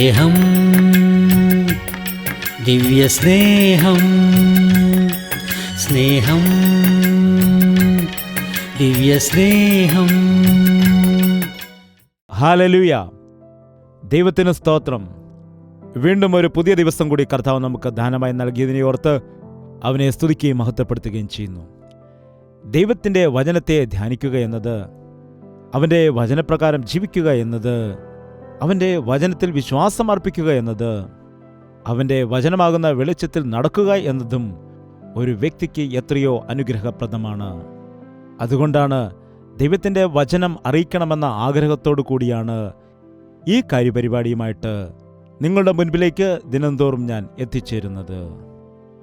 സ്നേഹം, ദിവ്യസ്നേഹം, സ്നേഹം, ദിവ്യസ്നേഹം. ഹല്ലേലൂയ. ദൈവത്തിന് സ്തോത്രം. വീണ്ടും ഒരു പുതിയ ദിവസം കൂടി കർത്താവ് നമുക്ക് ദാനമായി നൽകിയതിനെ ഓർത്ത് അവനെ സ്തുതിക്കുകയും മഹത്വപ്പെടുത്തുകയും ചെയ്യുന്നു. ദൈവത്തിൻ്റെ വചനത്തെ ധ്യാനിക്കുക എന്നത്, അവൻ്റെ വചനപ്രകാരം ജീവിക്കുക എന്നത്, അവൻ്റെ വചനത്തിൽ വിശ്വാസം അർപ്പിക്കുക എന്നത്, അവൻ്റെ വചനമാകുന്ന വെളിച്ചത്തിൽ നടക്കുക എന്നതും ഒരു വ്യക്തിക്ക് എത്രയോ അനുഗ്രഹപ്രദമാണ്. അതുകൊണ്ടാണ് ദൈവത്തിൻ്റെ വചനം അറിയിക്കണമെന്ന ആഗ്രഹത്തോടു കൂടിയാണ് ഈ കാര്യപരിപാടിയുമായിട്ട് നിങ്ങളുടെ മുൻപിലേക്ക് ദിനംതോറും ഞാൻ എത്തിച്ചേരുന്നത്.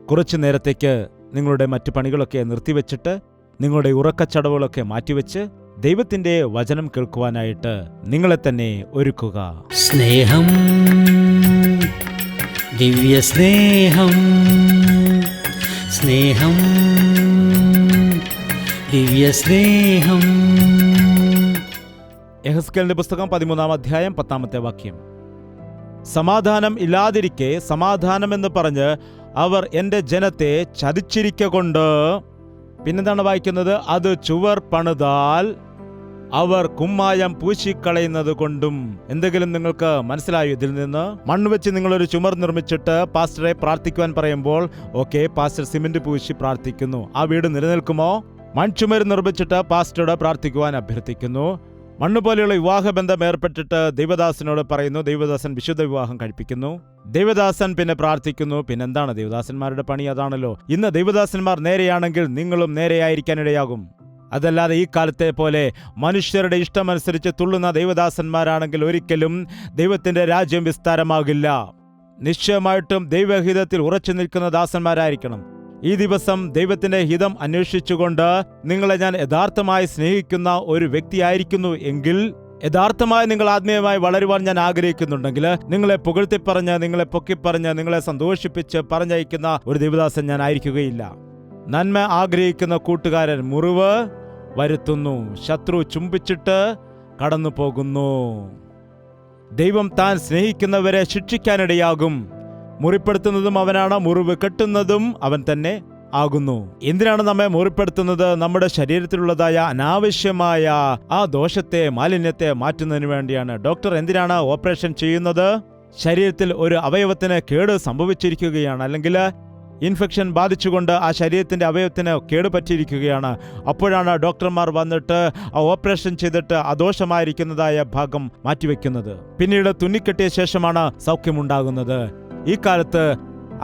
കുറച്ചു നേരത്തേക്ക് നിങ്ങളുടെ മറ്റു പണികളൊക്കെ നിർത്തിവെച്ചിട്ട്, നിങ്ങളുടെ ഉറക്കച്ചടവുകളൊക്കെ മാറ്റിവെച്ച് ദൈവത്തിൻ്റെ വചനം കേൾക്കുവാനായിട്ട് നിങ്ങളെ തന്നെ ഒരുക്കുക. സ്നേഹം, ദിവ്യസ്നേഹം, സ്നേഹം, ദിവ്യസ്നേഹം. യെഹെസ്കേലിന്റെ പുസ്തകം 13-ാം അധ്യായം 10-ാമത്തെ വാക്യം. സമാധാനം ഇല്ലാതിരിക്കെ സമാധാനമെന്ന് പറഞ്ഞ് അവർ എൻ്റെ ജനത്തെ ചതിച്ചിരിക്കൊണ്ട്, പിന്നെന്താണ് വായിക്കുന്നത്? അത് ചുവർ പണിതാൽ അവർ കുമ്മായം പൂശിക്കളയുന്നത് കൊണ്ടും. എന്തെങ്കിലും നിങ്ങൾക്ക് മനസ്സിലായോ ഇതിൽ നിന്ന്? മണ്ണ് വെച്ച് നിങ്ങളൊരു ചുമർ നിർമ്മിച്ചിട്ട് പാസ്റ്ററെ പ്രാർത്ഥിക്കുവാൻ പറയുമ്പോൾ, ഓക്കെ, പാസ്റ്റർ സിമന്റ് പൂശി പ്രാർത്ഥിക്കുന്നു. ആ വീട് നിലനിൽക്കുമോ? മൺചുമര് നിർമ്മിച്ചിട്ട് പാസ്റ്ററോട് പ്രാർത്ഥിക്കുവാൻ അഭ്യർത്ഥിക്കുന്നു. മണ്ണ് പോലെയുള്ള വിവാഹബന്ധം ഏർപ്പെട്ടിട്ട് ദൈവദാസനോട് പറയുന്നു, ദൈവദാസൻ വിശുദ്ധ വിവാഹം കഴിപ്പിക്കുന്നു. ദൈവദാസൻ പിന്നെ പ്രാർത്ഥിക്കുന്നു. പിന്നെന്താണ് ദൈവദാസന്മാരുടെ പണി? അതാണല്ലോ. ഇന്ന് ദൈവദാസന്മാർ നേരെയാണെങ്കിൽ നിങ്ങളും നേരെയായിരിക്കാനിടയാകും. അതല്ലാതെ ഈ കാലത്തെ പോലെ മനുഷ്യരുടെ ഇഷ്ടമനുസരിച്ച് തുള്ളുന്ന ദൈവദാസന്മാരാണെങ്കിൽ ഒരിക്കലും ദൈവത്തിൻ്റെ രാജ്യം വിസ്താരമാകില്ല. നിശ്ചയമായിട്ടും ദൈവഹിതത്തിൽ ഉറച്ചു നിൽക്കുന്ന ദാസന്മാരായിരിക്കണം. ഈ ദിവസം ദൈവത്തിൻ്റെ ഹിതം അന്വേഷിച്ചുകൊണ്ട് നിങ്ങളെ ഞാൻ യഥാർത്ഥമായി സ്നേഹിക്കുന്ന ഒരു വ്യക്തിയായിരിക്കുന്നു എങ്കിൽ, യഥാർത്ഥമായി നിങ്ങൾ ആത്മീയമായി വളരുവാൻ ഞാൻ ആഗ്രഹിക്കുന്നുണ്ടെങ്കിൽ, നിങ്ങളെ പുകഴ്ത്തിപ്പറഞ്ഞ്, നിങ്ങളെ പൊക്കിപ്പറഞ്ഞ്, നിങ്ങളെ സന്തോഷിപ്പിച്ച് പറഞ്ഞയക്കുന്ന ഒരു ദൈവദാസൻ ഞാൻ ആയിരിക്കുകയില്ല. നന്മ ആഗ്രഹിക്കുന്ന കൂട്ടുകാരൻ മുറിവ് വരുത്തുന്നു, ശത്രു ചുംബിച്ചിട്ട് കടന്നു പോകുന്നു. ദൈവം താൻ സ്നേഹിക്കുന്നവരെ ശിക്ഷിക്കാനിടയാകും. മുറിപ്പെടുത്തുന്നതും അവനാണ്, മുറിവ് കെട്ടുന്നതും അവൻ തന്നെ ആകുന്നു. എന്തിനാണ് നമ്മെ മുറിപ്പെടുത്തുന്നത്? നമ്മുടെ ശരീരത്തിലുള്ളതായ അനാവശ്യമായ ആ ദോഷത്തെ, മാലിന്യത്തെ മാറ്റുന്നതിന് വേണ്ടിയാണ്. ഡോക്ടർ എന്തിനാണ് ഓപ്പറേഷൻ ചെയ്യുന്നത്? ശരീരത്തിൽ ഒരു അവയവത്തിന് കേട് സംഭവിച്ചിരിക്കുകയാണ്, അല്ലെങ്കിൽ ഇൻഫെക്ഷൻ ബാധിച്ചുകൊണ്ട് ആ ശരീരത്തിന്റെ അവയവത്തിന് കേടുപറ്റിയിരിക്കുകയാണ്. അപ്പോഴാണ് ഡോക്ടർമാർ വന്നിട്ട് ആ ഓപ്പറേഷൻ ചെയ്തിട്ട് അദോഷമായിരിക്കുന്നതായ ഭാഗം മാറ്റിവെക്കുന്നത്. പിന്നീട് തുന്നിക്കെട്ടിയ ശേഷമാണ് സൗഖ്യമുണ്ടാകുന്നത്. ഈ കാലത്ത്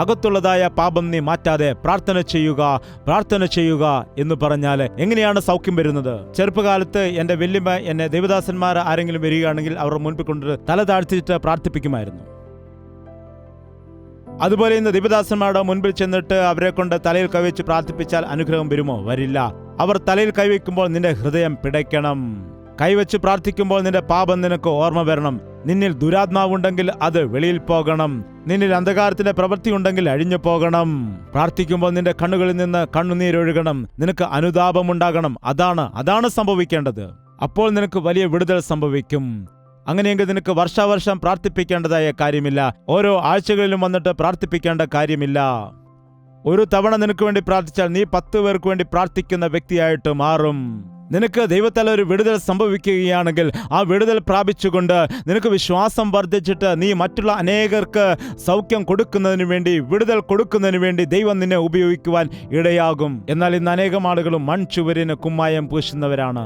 അകത്തുള്ളതായ പാപം നീ മാറ്റാതെ പ്രാർത്ഥന ചെയ്യുക, പ്രാർത്ഥന ചെയ്യുക എന്ന് പറഞ്ഞാൽ എങ്ങനെയാണ് സൗഖ്യം വരുന്നത്? ചെറുപ്പകാലത്ത് എൻ്റെ വല്യമ്മ എന്നെ ദേവദാസന്മാർ ആരെങ്കിലും വരികയാണെങ്കിൽ അവരുടെ മുൻപിൽ കൊണ്ട് തല താഴ്ത്തിയിട്ട് പ്രാർത്ഥിപ്പിക്കുമായിരുന്നു. അതുപോലെ ഇന്ന് ദൈവദാസന്മാരുടെ മുൻപിൽ ചെന്നിട്ട് അവരെ കൊണ്ട് തലയിൽ കൈവച്ച് പ്രാർത്ഥിപ്പിച്ചാൽ അനുഗ്രഹം വരുമോ? വരില്ല. അവർ തലയിൽ കൈവയ്ക്കുമ്പോൾ നിന്റെ ഹൃദയം പിടയ്ക്കണം. കൈവച്ച് പ്രാർത്ഥിക്കുമ്പോൾ നിന്റെ പാപം നിനക്ക് ഓർമ്മ വരണം. നിന്നിൽ ദുരാത്മാവുണ്ടെങ്കിൽ അത് വെളിയിൽ പോകണം. നിന്നിൽ അന്ധകാരത്തിന്റെ പ്രവൃത്തി ഉണ്ടെങ്കിൽ അഴിഞ്ഞു പോകണം. പ്രാർത്ഥിക്കുമ്പോൾ നിന്റെ കണ്ണുകളിൽ നിന്ന് കണ്ണുനീരൊഴുകണം. നിനക്ക് അനുതാപമുണ്ടാകണം. അതാണ് സംഭവിക്കേണ്ടത്. അപ്പോൾ നിനക്ക് വലിയ വിടുതൽ സംഭവിക്കും. അങ്ങനെയെങ്കിൽ നിനക്ക് വർഷാവർഷം പ്രാർത്ഥിപ്പിക്കേണ്ടതായ കാര്യമില്ല. ഓരോ ആഴ്ചകളിലും വന്നിട്ട് പ്രാർത്ഥിപ്പിക്കേണ്ട കാര്യമില്ല. ഒരു തവണ നിനക്ക് വേണ്ടി പ്രാർത്ഥിച്ചാൽ നീ 10 പേർക്ക് വേണ്ടി പ്രാർത്ഥിക്കുന്ന വ്യക്തിയായിട്ട് മാറും. നിനക്ക് ദൈവത്താൽ ഒരു വിടുതൽ സംഭവിക്കുകയാണെങ്കിൽ ആ വിടുതൽ പ്രാപിച്ചുകൊണ്ട് നിനക്ക് വിശ്വാസം വർദ്ധിച്ചിട്ട് നീ മറ്റുള്ള അനേകർക്ക് സൗഖ്യം കൊടുക്കുന്നതിന് വേണ്ടി, വിടുതൽ കൊടുക്കുന്നതിന് വേണ്ടി ദൈവം നിന്നെ ഉപയോഗിക്കുവാൻ ഇടയാകും. എന്നാൽ ഇന്ന് അനേകം ആളുകളും മൺചുവരിന് കുമ്മായം പൂശുന്നവരാണ്.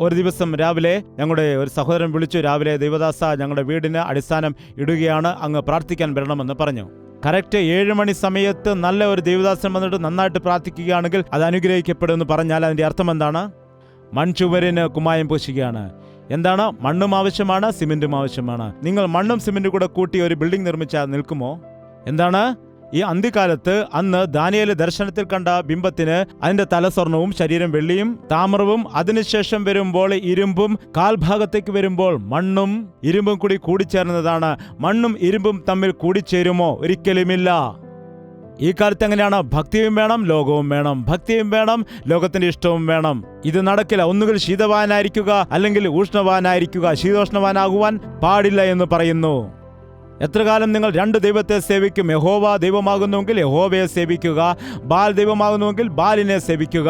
ഒരു ദിവസം രാവിലെ ഞങ്ങളുടെ ഒരു സഹോദരൻ വിളിച്ചു, രാവിലെ ദൈവദാസ, ഞങ്ങളുടെ വീടിന് അടിസ്ഥാനം ഇടുകയാണ്, അങ്ങ് പ്രാർത്ഥിക്കാൻ വരണമെന്ന് പറഞ്ഞു. കറക്റ്റ് 7 മണി സമയത്ത് നല്ല ഒരു ദൈവദാസൻ വന്നിട്ട് നന്നായിട്ട് പ്രാർത്ഥിക്കുകയാണെങ്കിൽ അത് അനുഗ്രഹിക്കപ്പെടുമെന്ന് പറഞ്ഞാൽ അതിൻ്റെ അർത്ഥം എന്താണ്? മൺചുവരിന് കുമ്മായം പൂശുകയാണ്. എന്താണ്? മണ്ണും ആവശ്യമാണ്, സിമെന്റും ആവശ്യമാണ്. നിങ്ങൾ മണ്ണും സിമെന്റും കൂടെ കൂട്ടി ഒരു ബിൽഡിംഗ് നിർമ്മിച്ചാൽ നിൽക്കുമോ? എന്താണ്? ഈ അന്ത്യകാലത്ത് അന്ന് ദാനിയേല് ദർശനത്തിൽ കണ്ട ബിംബത്തിന് അതിന്റെ തല സ്വർണവും ശരീരം വെള്ളിയും താമ്രവും, അതിനുശേഷം വരുമ്പോൾ ഇരുമ്പും, കാൽഭാഗത്തേക്ക് വരുമ്പോൾ മണ്ണും ഇരുമ്പും കൂടി കൂടിച്ചേർന്നതാണ്. മണ്ണും ഇരുമ്പും തമ്മിൽ കൂടിച്ചേരുമോ? ഒരിക്കലുമില്ല. ഈ കാലത്ത് എങ്ങനെയാണ്? ഭക്തിയും വേണം, ലോകവും വേണം. ഭക്തിയും വേണം, ലോകത്തിന്റെ ഇഷ്ടവും വേണം. ഇത് നടക്കില്ല. ഒന്നുകിൽ ശീതവാനായിരിക്കുക, അല്ലെങ്കിൽ ഊഷ്ണവാനായിരിക്കുക. ശീതോഷ്ണവാനാകുവാൻ പാടില്ല എന്ന് പറയുന്നു. എത്ര കാലം നിങ്ങൾ രണ്ട് ദൈവത്തെ സേവിക്കും? യഹോവ ദൈവമാകുന്നുവെങ്കിൽ യഹോവയെ സേവിക്കുക, ബാൽ ദൈവമാകുന്നുവെങ്കിൽ ബാലിനെ സേവിക്കുക.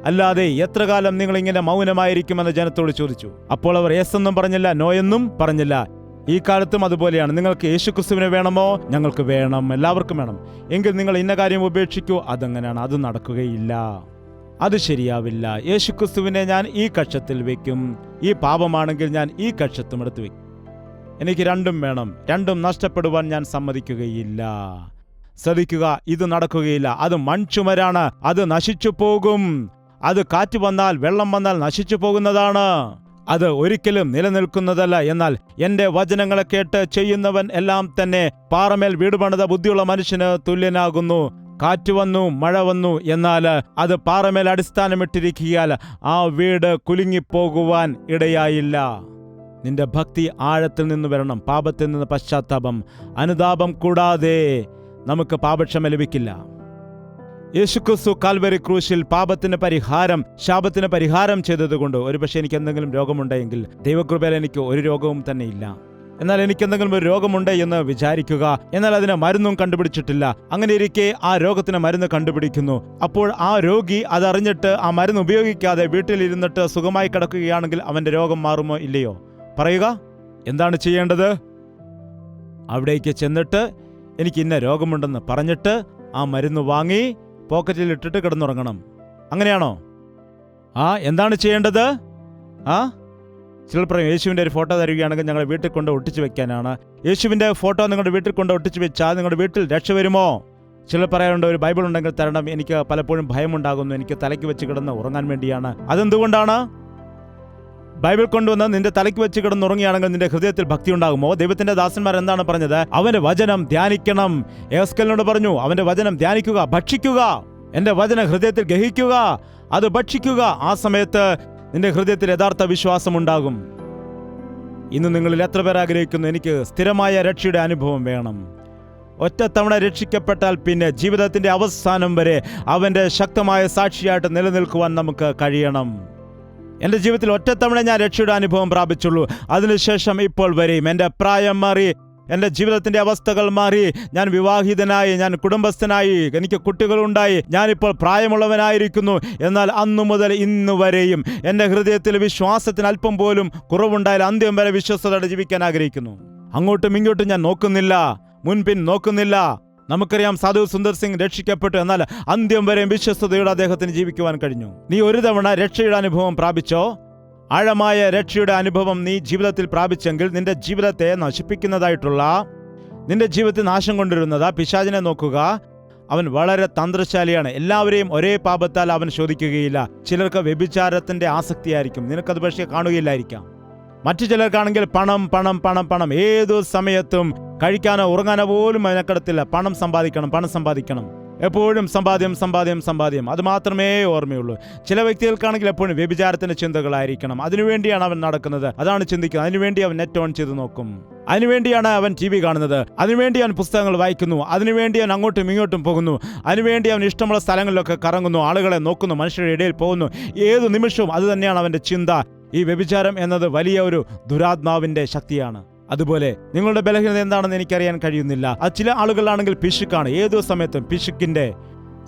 അല്ലാതെ എത്ര കാലം നിങ്ങൾ ഇങ്ങനെ മൗനമായിരിക്കുമെന്ന് ജനത്തോട് ചോദിച്ചു. അപ്പോൾ അവർ യെസ് എന്നും പറഞ്ഞില്ല, നോ എന്നും പറഞ്ഞില്ല. ഈ കാലത്തും അതുപോലെയാണ്. നിങ്ങൾക്ക് യേശുക്രിസ്തുവിനെ വേണമോ? ഞങ്ങൾക്ക് വേണം, എല്ലാവർക്കും വേണം. എങ്കിൽ നിങ്ങൾ ഇന്ന കാര്യം ഉപേക്ഷിക്കൂ. അതെങ്ങനെയാണ്? അത് നടക്കുകയില്ല, അത് ശരിയാവില്ല. യേശുക്രിസ്തുവിനെ ഞാൻ ഈ കക്ഷത്തിൽ വെക്കും, ഈ പാപമാണെങ്കിൽ ഞാൻ ഈ കക്ഷത്തും എടുത്ത് വെക്കും. എനിക്ക് രണ്ടും വേണം, രണ്ടും നഷ്ടപ്പെടുവാൻ ഞാൻ സമ്മതിക്കുകയില്ല. ശ്രദ്ധിക്കുക, ഇത് നടക്കുകയില്ല. അത് മൺചുമരാണ്, അത് നശിച്ചു പോകും. അത് കാറ്റ് വന്നാൽ, വെള്ളം വന്നാൽ നശിച്ചു പോകുന്നതാണ്. അത് ഒരിക്കലും നിലനിൽക്കുന്നതല്ല. എന്നാൽ എന്റെ വചനങ്ങളെ കേട്ട് ചെയ്യുന്നവൻ എല്ലാം തന്നെ പാറമേൽ വീട് പണിത ബുദ്ധിയുള്ള മനുഷ്യന് തുല്യനാകുന്നു. കാറ്റ് വന്നു, മഴ വന്നു, എന്നാൽ അത് പാറമേൽ അടിസ്ഥാനമിട്ടിരിക്കിയാൽ ആ വീട് കുലുങ്ങിപ്പോകുവാൻ ഇടയായില്ല. നിന്റെ ഭക്തി ആഴത്തിൽ നിന്ന് വരണം. പാപത്തിൽ നിന്ന് പശ്ചാത്താപം, അനുതാപം കൂടാതെ നമുക്ക് പാപക്ഷമ ലഭിക്കില്ല. യേശുക്രിസ്തു കാൽവരി ക്രൂശിൽ പാപത്തിന് പരിഹാരം, ശാപത്തിന് പരിഹാരം ചെയ്തതുകൊണ്ട് ഒരുപക്ഷെ എനിക്ക് എന്തെങ്കിലും രോഗമുണ്ടെങ്കിൽ, ദൈവകൃപയിൽ എനിക്ക് ഒരു രോഗവും തന്നെ ഇല്ല. എന്നാൽ എനിക്കെന്തെങ്കിലും ഒരു രോഗമുണ്ട് എന്ന് വിചാരിക്കുക. എന്നാൽ അതിന് മരുന്നും കണ്ടുപിടിച്ചിട്ടില്ല. അങ്ങനെ ഇരിക്കെ ആ രോഗത്തിന് മരുന്ന് കണ്ടുപിടിക്കുന്നു. അപ്പോൾ ആ രോഗി അതറിഞ്ഞിട്ട് ആ മരുന്ന് ഉപയോഗിക്കാതെ വീട്ടിലിരുന്നിട്ട് സുഖമായി കിടക്കുകയാണെങ്കിൽ അവന്റെ രോഗം മാറുമോ ഇല്ലയോ? പറയുക, എന്താണ് ചെയ്യേണ്ടത്? അവിടേക്ക് ചെന്നിട്ട് എനിക്ക് ഇന്ന രോഗമുണ്ടെന്ന് പറഞ്ഞിട്ട് ആ മരുന്ന് വാങ്ങി പോക്കറ്റിൽ ഇട്ടിട്ട് കിടന്നുറങ്ങണം. അങ്ങനെയാണോ? എന്താണ് ചെയ്യേണ്ടത്? ചിലർ പറയും, യേശുവിൻ്റെ ഒരു ഫോട്ടോ തരികയാണെങ്കിൽ ഞങ്ങൾ വീട്ടിൽ കൊണ്ട് ഒട്ടിച്ചു വെക്കാനാണ്. യേശുവിൻ്റെ ഫോട്ടോ നിങ്ങളുടെ വീട്ടിൽ കൊണ്ട് ഒട്ടിച്ചു വെച്ചാൽ നിങ്ങളുടെ വീട്ടിൽ രക്ഷ വരുമോ? ചിലർ പറയാറുണ്ട്, ഒരു ബൈബിൾ ഉണ്ടെങ്കിൽ തരണം, എനിക്ക് പലപ്പോഴും ഭയമുണ്ടാകുന്നു, എനിക്ക് തലയ്ക്ക് വെച്ച് കിടന്ന് ഉറങ്ങാൻ വേണ്ടിയാണ്. അതെന്തുകൊണ്ടാണ്? ബൈബിൾ കൊണ്ടുവന്ന് നിന്റെ തലയ്ക്ക് വെച്ച് കിടന്നുറങ്ങിയാണെങ്കിൽ നിന്റെ ഹൃദയത്തിൽ ഭക്തി ഉണ്ടാകുമോ? ദൈവത്തിന്റെ ദാസന്മാർ എന്താണ് പറഞ്ഞത്? അവന്റെ വചനം ധ്യാനിക്കണം. യെഹെസ്കേലിനോട് പറഞ്ഞു, അവന്റെ വചനം ധ്യാനിക്കുക, ഭക്ഷിക്കുക. എന്റെ വചനം ഹൃദയത്തിൽ ഗ്രഹിക്കുക, അത് ഭക്ഷിക്കുക. ആ സമയത്ത് നിന്റെ ഹൃദയത്തിൽ യഥാർത്ഥ വിശ്വാസം ഉണ്ടാകും. ഇന്ന് നിങ്ങളിൽ എത്ര പേർ ആഗ്രഹിക്കുന്നു, എനിക്ക് സ്ഥിരമായ രക്ഷയുടെ അനുഭവം വേണം? ഒറ്റത്തവണ രക്ഷിക്കപ്പെട്ടാൽ പിന്നെ ജീവിതത്തിന്റെ അവസാനം വരെ അവന്റെ ശക്തമായ സാക്ഷിയായിട്ട് നിലനിൽക്കുവാൻ നമുക്ക് കഴിയണം. എൻ്റെ ജീവിതത്തിൽ ഒറ്റത്തവണ ഞാൻ രക്ഷയുടെ അനുഭവം പ്രാപിച്ചുള്ളൂ. അതിനുശേഷം ഇപ്പോൾ വരെയും എൻ്റെ പ്രായം മാറി, എൻ്റെ ജീവിതത്തിൻ്റെ അവസ്ഥകൾ മാറി, ഞാൻ വിവാഹിതനായി, ഞാൻ കുടുംബസ്ഥനായി, എനിക്ക് കുട്ടികളുണ്ടായി, ഞാനിപ്പോൾ പ്രായമുള്ളവനായിരിക്കുന്നു. എന്നാൽ അന്നു മുതൽ ഇന്നു വരെയും എൻ്റെ ഹൃദയത്തിൽ വിശ്വാസത്തിന് അല്പം പോലും കുറവുണ്ടായാൽ അന്ത്യം വരെ വിശ്വസ്തയോടെ ജീവിക്കാൻ ആഗ്രഹിക്കുന്നു. അങ്ങോട്ടും ഇങ്ങോട്ടും ഞാൻ നോക്കുന്നില്ല, മുൻപിൻ നോക്കുന്നില്ല. നമുക്കറിയാം, സാധു സുന്ദർ സിംഗ് രക്ഷിക്കപ്പെട്ടു, എന്നാൽ അന്ത്യം വരെയും വിശ്വസ്തയോടെ അദ്ദേഹത്തിന് ജീവിക്കുവാൻ കഴിഞ്ഞു. നീ ഒരു തവണ രക്ഷയുടെ അനുഭവം പ്രാപിച്ചോ? ആഴമായ രക്ഷയുടെ അനുഭവം നീ ജീവിതത്തിൽ പ്രാപിച്ചെങ്കിൽ നിന്റെ ജീവിതത്തെ നശിപ്പിക്കുന്നതായിട്ടുള്ള, നിന്റെ ജീവിതത്തിൽ നാശം കൊണ്ടുവരുന്നത് പിശാചിനെ നോക്കുക. അവൻ വളരെ തന്ത്രശാലിയാണ്. എല്ലാവരെയും ഒരേ പാപത്താൽ അവൻ ശോധിക്കുകയില്ല. ചിലർക്ക് വ്യഭിചാരത്തിന്റെ ആസക്തിയായിരിക്കും, നിനക്കത് പക്ഷേ കാണുകയില്ലായിരിക്കാം. മറ്റു ചിലർക്കാണെങ്കിൽ പണം പണം പണം പണം, ഏതു സമയത്തും കഴിക്കാനോ ഉറങ്ങാനോ പോലും മെനക്കെടത്തില്ല. പണം സമ്പാദിക്കണം, പണം സമ്പാദിക്കണം, എപ്പോഴും സമ്പാദ്യം സമ്പാദ്യം സമ്പാദ്യം, അത് മാത്രമേ ഓർമ്മയുള്ളൂ. ചില വ്യക്തികൾക്കാണെങ്കിൽ എപ്പോഴും വ്യഭിചാരത്തിന്റെ ചിന്തകളായിരിക്കണം. അതിനുവേണ്ടിയാണ് അവൻ നടക്കുന്നത്, അതാണ് ചിന്തിക്കുന്നത്. അതിനുവേണ്ടി അവൻ നെറ്റ് ഓൺ ചെയ്ത് നോക്കും, അതിനുവേണ്ടിയാണ് അവൻ TV കാണുന്നത്, അതിനുവേണ്ടി അവൻ പുസ്തകങ്ങൾ വായിക്കുന്നു, അതിനുവേണ്ടി അവൻ അങ്ങോട്ടും ഇങ്ങോട്ടും പോകുന്നു, അതിനുവേണ്ടി അവൻ ഇഷ്ടമുള്ള സ്ഥലങ്ങളിലൊക്കെ കറങ്ങുന്നു, ആളുകളെ നോക്കുന്നു, മനുഷ്യരുടെ ഇടയിൽ പോകുന്നു. ഏതു നിമിഷവും അത് തന്നെയാണ് അവന്റെ ചിന്ത. ഈ വ്യഭിചാരം എന്നത് വലിയ ഒരു ദുരാത്മാവിന്റെ ശക്തിയാണ്. അതുപോലെ നിങ്ങളുടെ ബലഹീനത എന്താണെന്ന് എനിക്കറിയാൻ കഴിയുന്നില്ല. അത് ചില ആളുകളാണെങ്കിൽ പിശുക്കാണ്, ഏതോ സമയത്തും പിശുക്കിന്റെ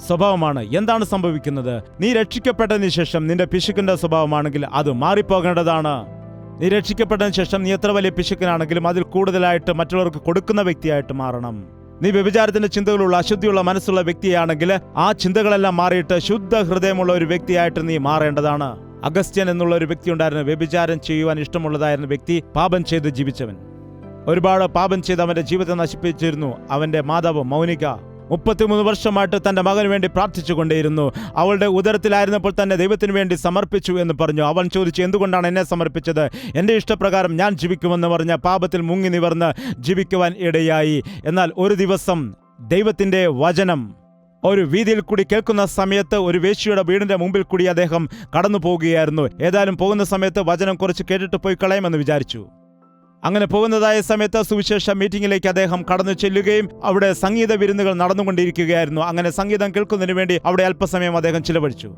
സ്വഭാവമാണ്. എന്താണ് സംഭവിക്കുന്നത്? നീ രക്ഷിക്കപ്പെട്ടതിന് ശേഷം നിന്റെ പിശുക്കിന്റെ സ്വഭാവമാണെങ്കിൽ അത് മാറിപ്പോകേണ്ടതാണ്. നീ രക്ഷിക്കപ്പെട്ടതിന് ശേഷം നീ എത്ര വലിയ പിശുക്കനാണെങ്കിലും അതിൽ കൂടുതലായിട്ട് മറ്റുള്ളവർക്ക് കൊടുക്കുന്ന വ്യക്തിയായിട്ട് മാറണം. നീ വ്യഭിചാരത്തിന്റെ ചിന്തകളുള്ള, അശുദ്ധിയുള്ള മനസ്സുള്ള വ്യക്തിയാണെങ്കിൽ ആ ചിന്തകളെല്ലാം മാറിയിട്ട് ശുദ്ധ ഹൃദയമുള്ള ഒരു വ്യക്തിയായിട്ട് നീ മാറേണ്ടതാണ്. അഗസ്ത്യൻ എന്നുള്ള ഒരു വ്യക്തി ഉണ്ടായിരുന്നു. വ്യഭിചാരം ചെയ്യുവാൻ ഇഷ്ടമുള്ളതായിരുന്ന വ്യക്തി, പാപം ചെയ്ത് ജീവിച്ചവൻ, ഒരുപാട് പാപം ചെയ്ത് അവന്റെ ജീവിതത്തെ നശിപ്പിച്ചിരുന്നു. അവന്റെ മാതാവ് മൗനിക 33 വർഷമായിട്ട് തന്റെ മകന് വേണ്ടി പ്രാർത്ഥിച്ചു കൊണ്ടേയിരുന്നു. അവളുടെ ഉദരത്തിലായിരുന്നപ്പോൾ തന്നെ ദൈവത്തിന് വേണ്ടി സമർപ്പിച്ചു എന്ന് പറഞ്ഞു. അവൻ ചോദിച്ചു, എന്തുകൊണ്ടാണ് എന്നെ സമർപ്പിച്ചത്? എൻ്റെ ഇഷ്ടപ്രകാരം ഞാൻ ജീവിക്കുമെന്ന് പറഞ്ഞ പാപത്തിൽ മുങ്ങി നിവർന്ന് ജീവിക്കുവാൻ ഇടയായി. എന്നാൽ ഒരു ദിവസം ദൈവത്തിന്റെ വചനം ഒരു വീതിയിൽ കൂടി കേൾക്കുന്ന സമയത്ത് ഒരു വേശ്യയുടെ വീടിന്റെ മുമ്പിൽ കൂടി അദ്ദേഹം കടന്നു പോവുകയായിരുന്നു. ഏതായാലും പോകുന്ന സമയത്ത് വചനം കുറച്ച് കേട്ടിട്ട് പോയി കളയുമെന്ന് വിചാരിച്ചു. അങ്ങനെ പോകുന്നതായ സമയത്ത് സുവിശേഷ മീറ്റിംഗിലേക്ക് അദ്ദേഹം കടന്നു ചെല്ലുകയും അവിടെ സംഗീത വിരുന്നുകൾ നടന്നുകൊണ്ടിരിക്കുകയായിരുന്നു. അങ്ങനെ സംഗീതം കേൾക്കുന്നതിന് വേണ്ടി അവിടെ അല്പസമയം അദ്ദേഹം ചിലവഴിച്ചു.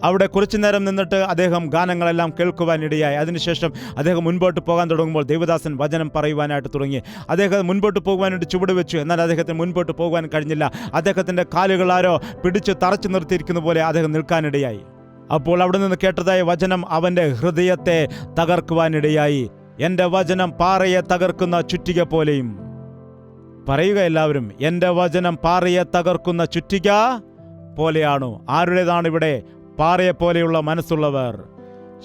അവിടെ കുറച്ചു നേരം നിന്നിട്ട് അദ്ദേഹം ഗാനങ്ങളെല്ലാം കേൾക്കുവാനിടയായി. അതിനുശേഷം അദ്ദേഹം മുൻപോട്ട് പോകാൻ തുടങ്ങുമ്പോൾ ദേവദാസൻ വചനം പറയുവാനായിട്ട് തുടങ്ങി. അദ്ദേഹം മുൻപോട്ട് പോകുവാനായിട്ട് ചുവട് വെച്ചു. എന്നാൽ അദ്ദേഹത്തിന് മുൻപോട്ട് പോകുവാൻ കഴിഞ്ഞില്ല. അദ്ദേഹത്തിൻ്റെ കാലുകളാരോ പിടിച്ച് തറച്ചു നിർത്തിയിരിക്കുന്ന പോലെ അദ്ദേഹം നിൽക്കാനിടയായി. അപ്പോൾ അവിടെ നിന്ന് കേട്ടതായ വചനം അവൻ്റെ ഹൃദയത്തെ തകർക്കുവാനിടയായി. എൻ്റെ വചനം പാറയെ തകർക്കുന്ന ചുറ്റിക പോലെയും. പറയുക എല്ലാവരും, എൻ്റെ വചനം പാറയെ തകർക്കുന്ന ചുറ്റിക പോലെയാണു. ആരുടേതാണ് ഇവിടെ പാറയെ പോലെയുള്ള മനസ്സുള്ളവർ?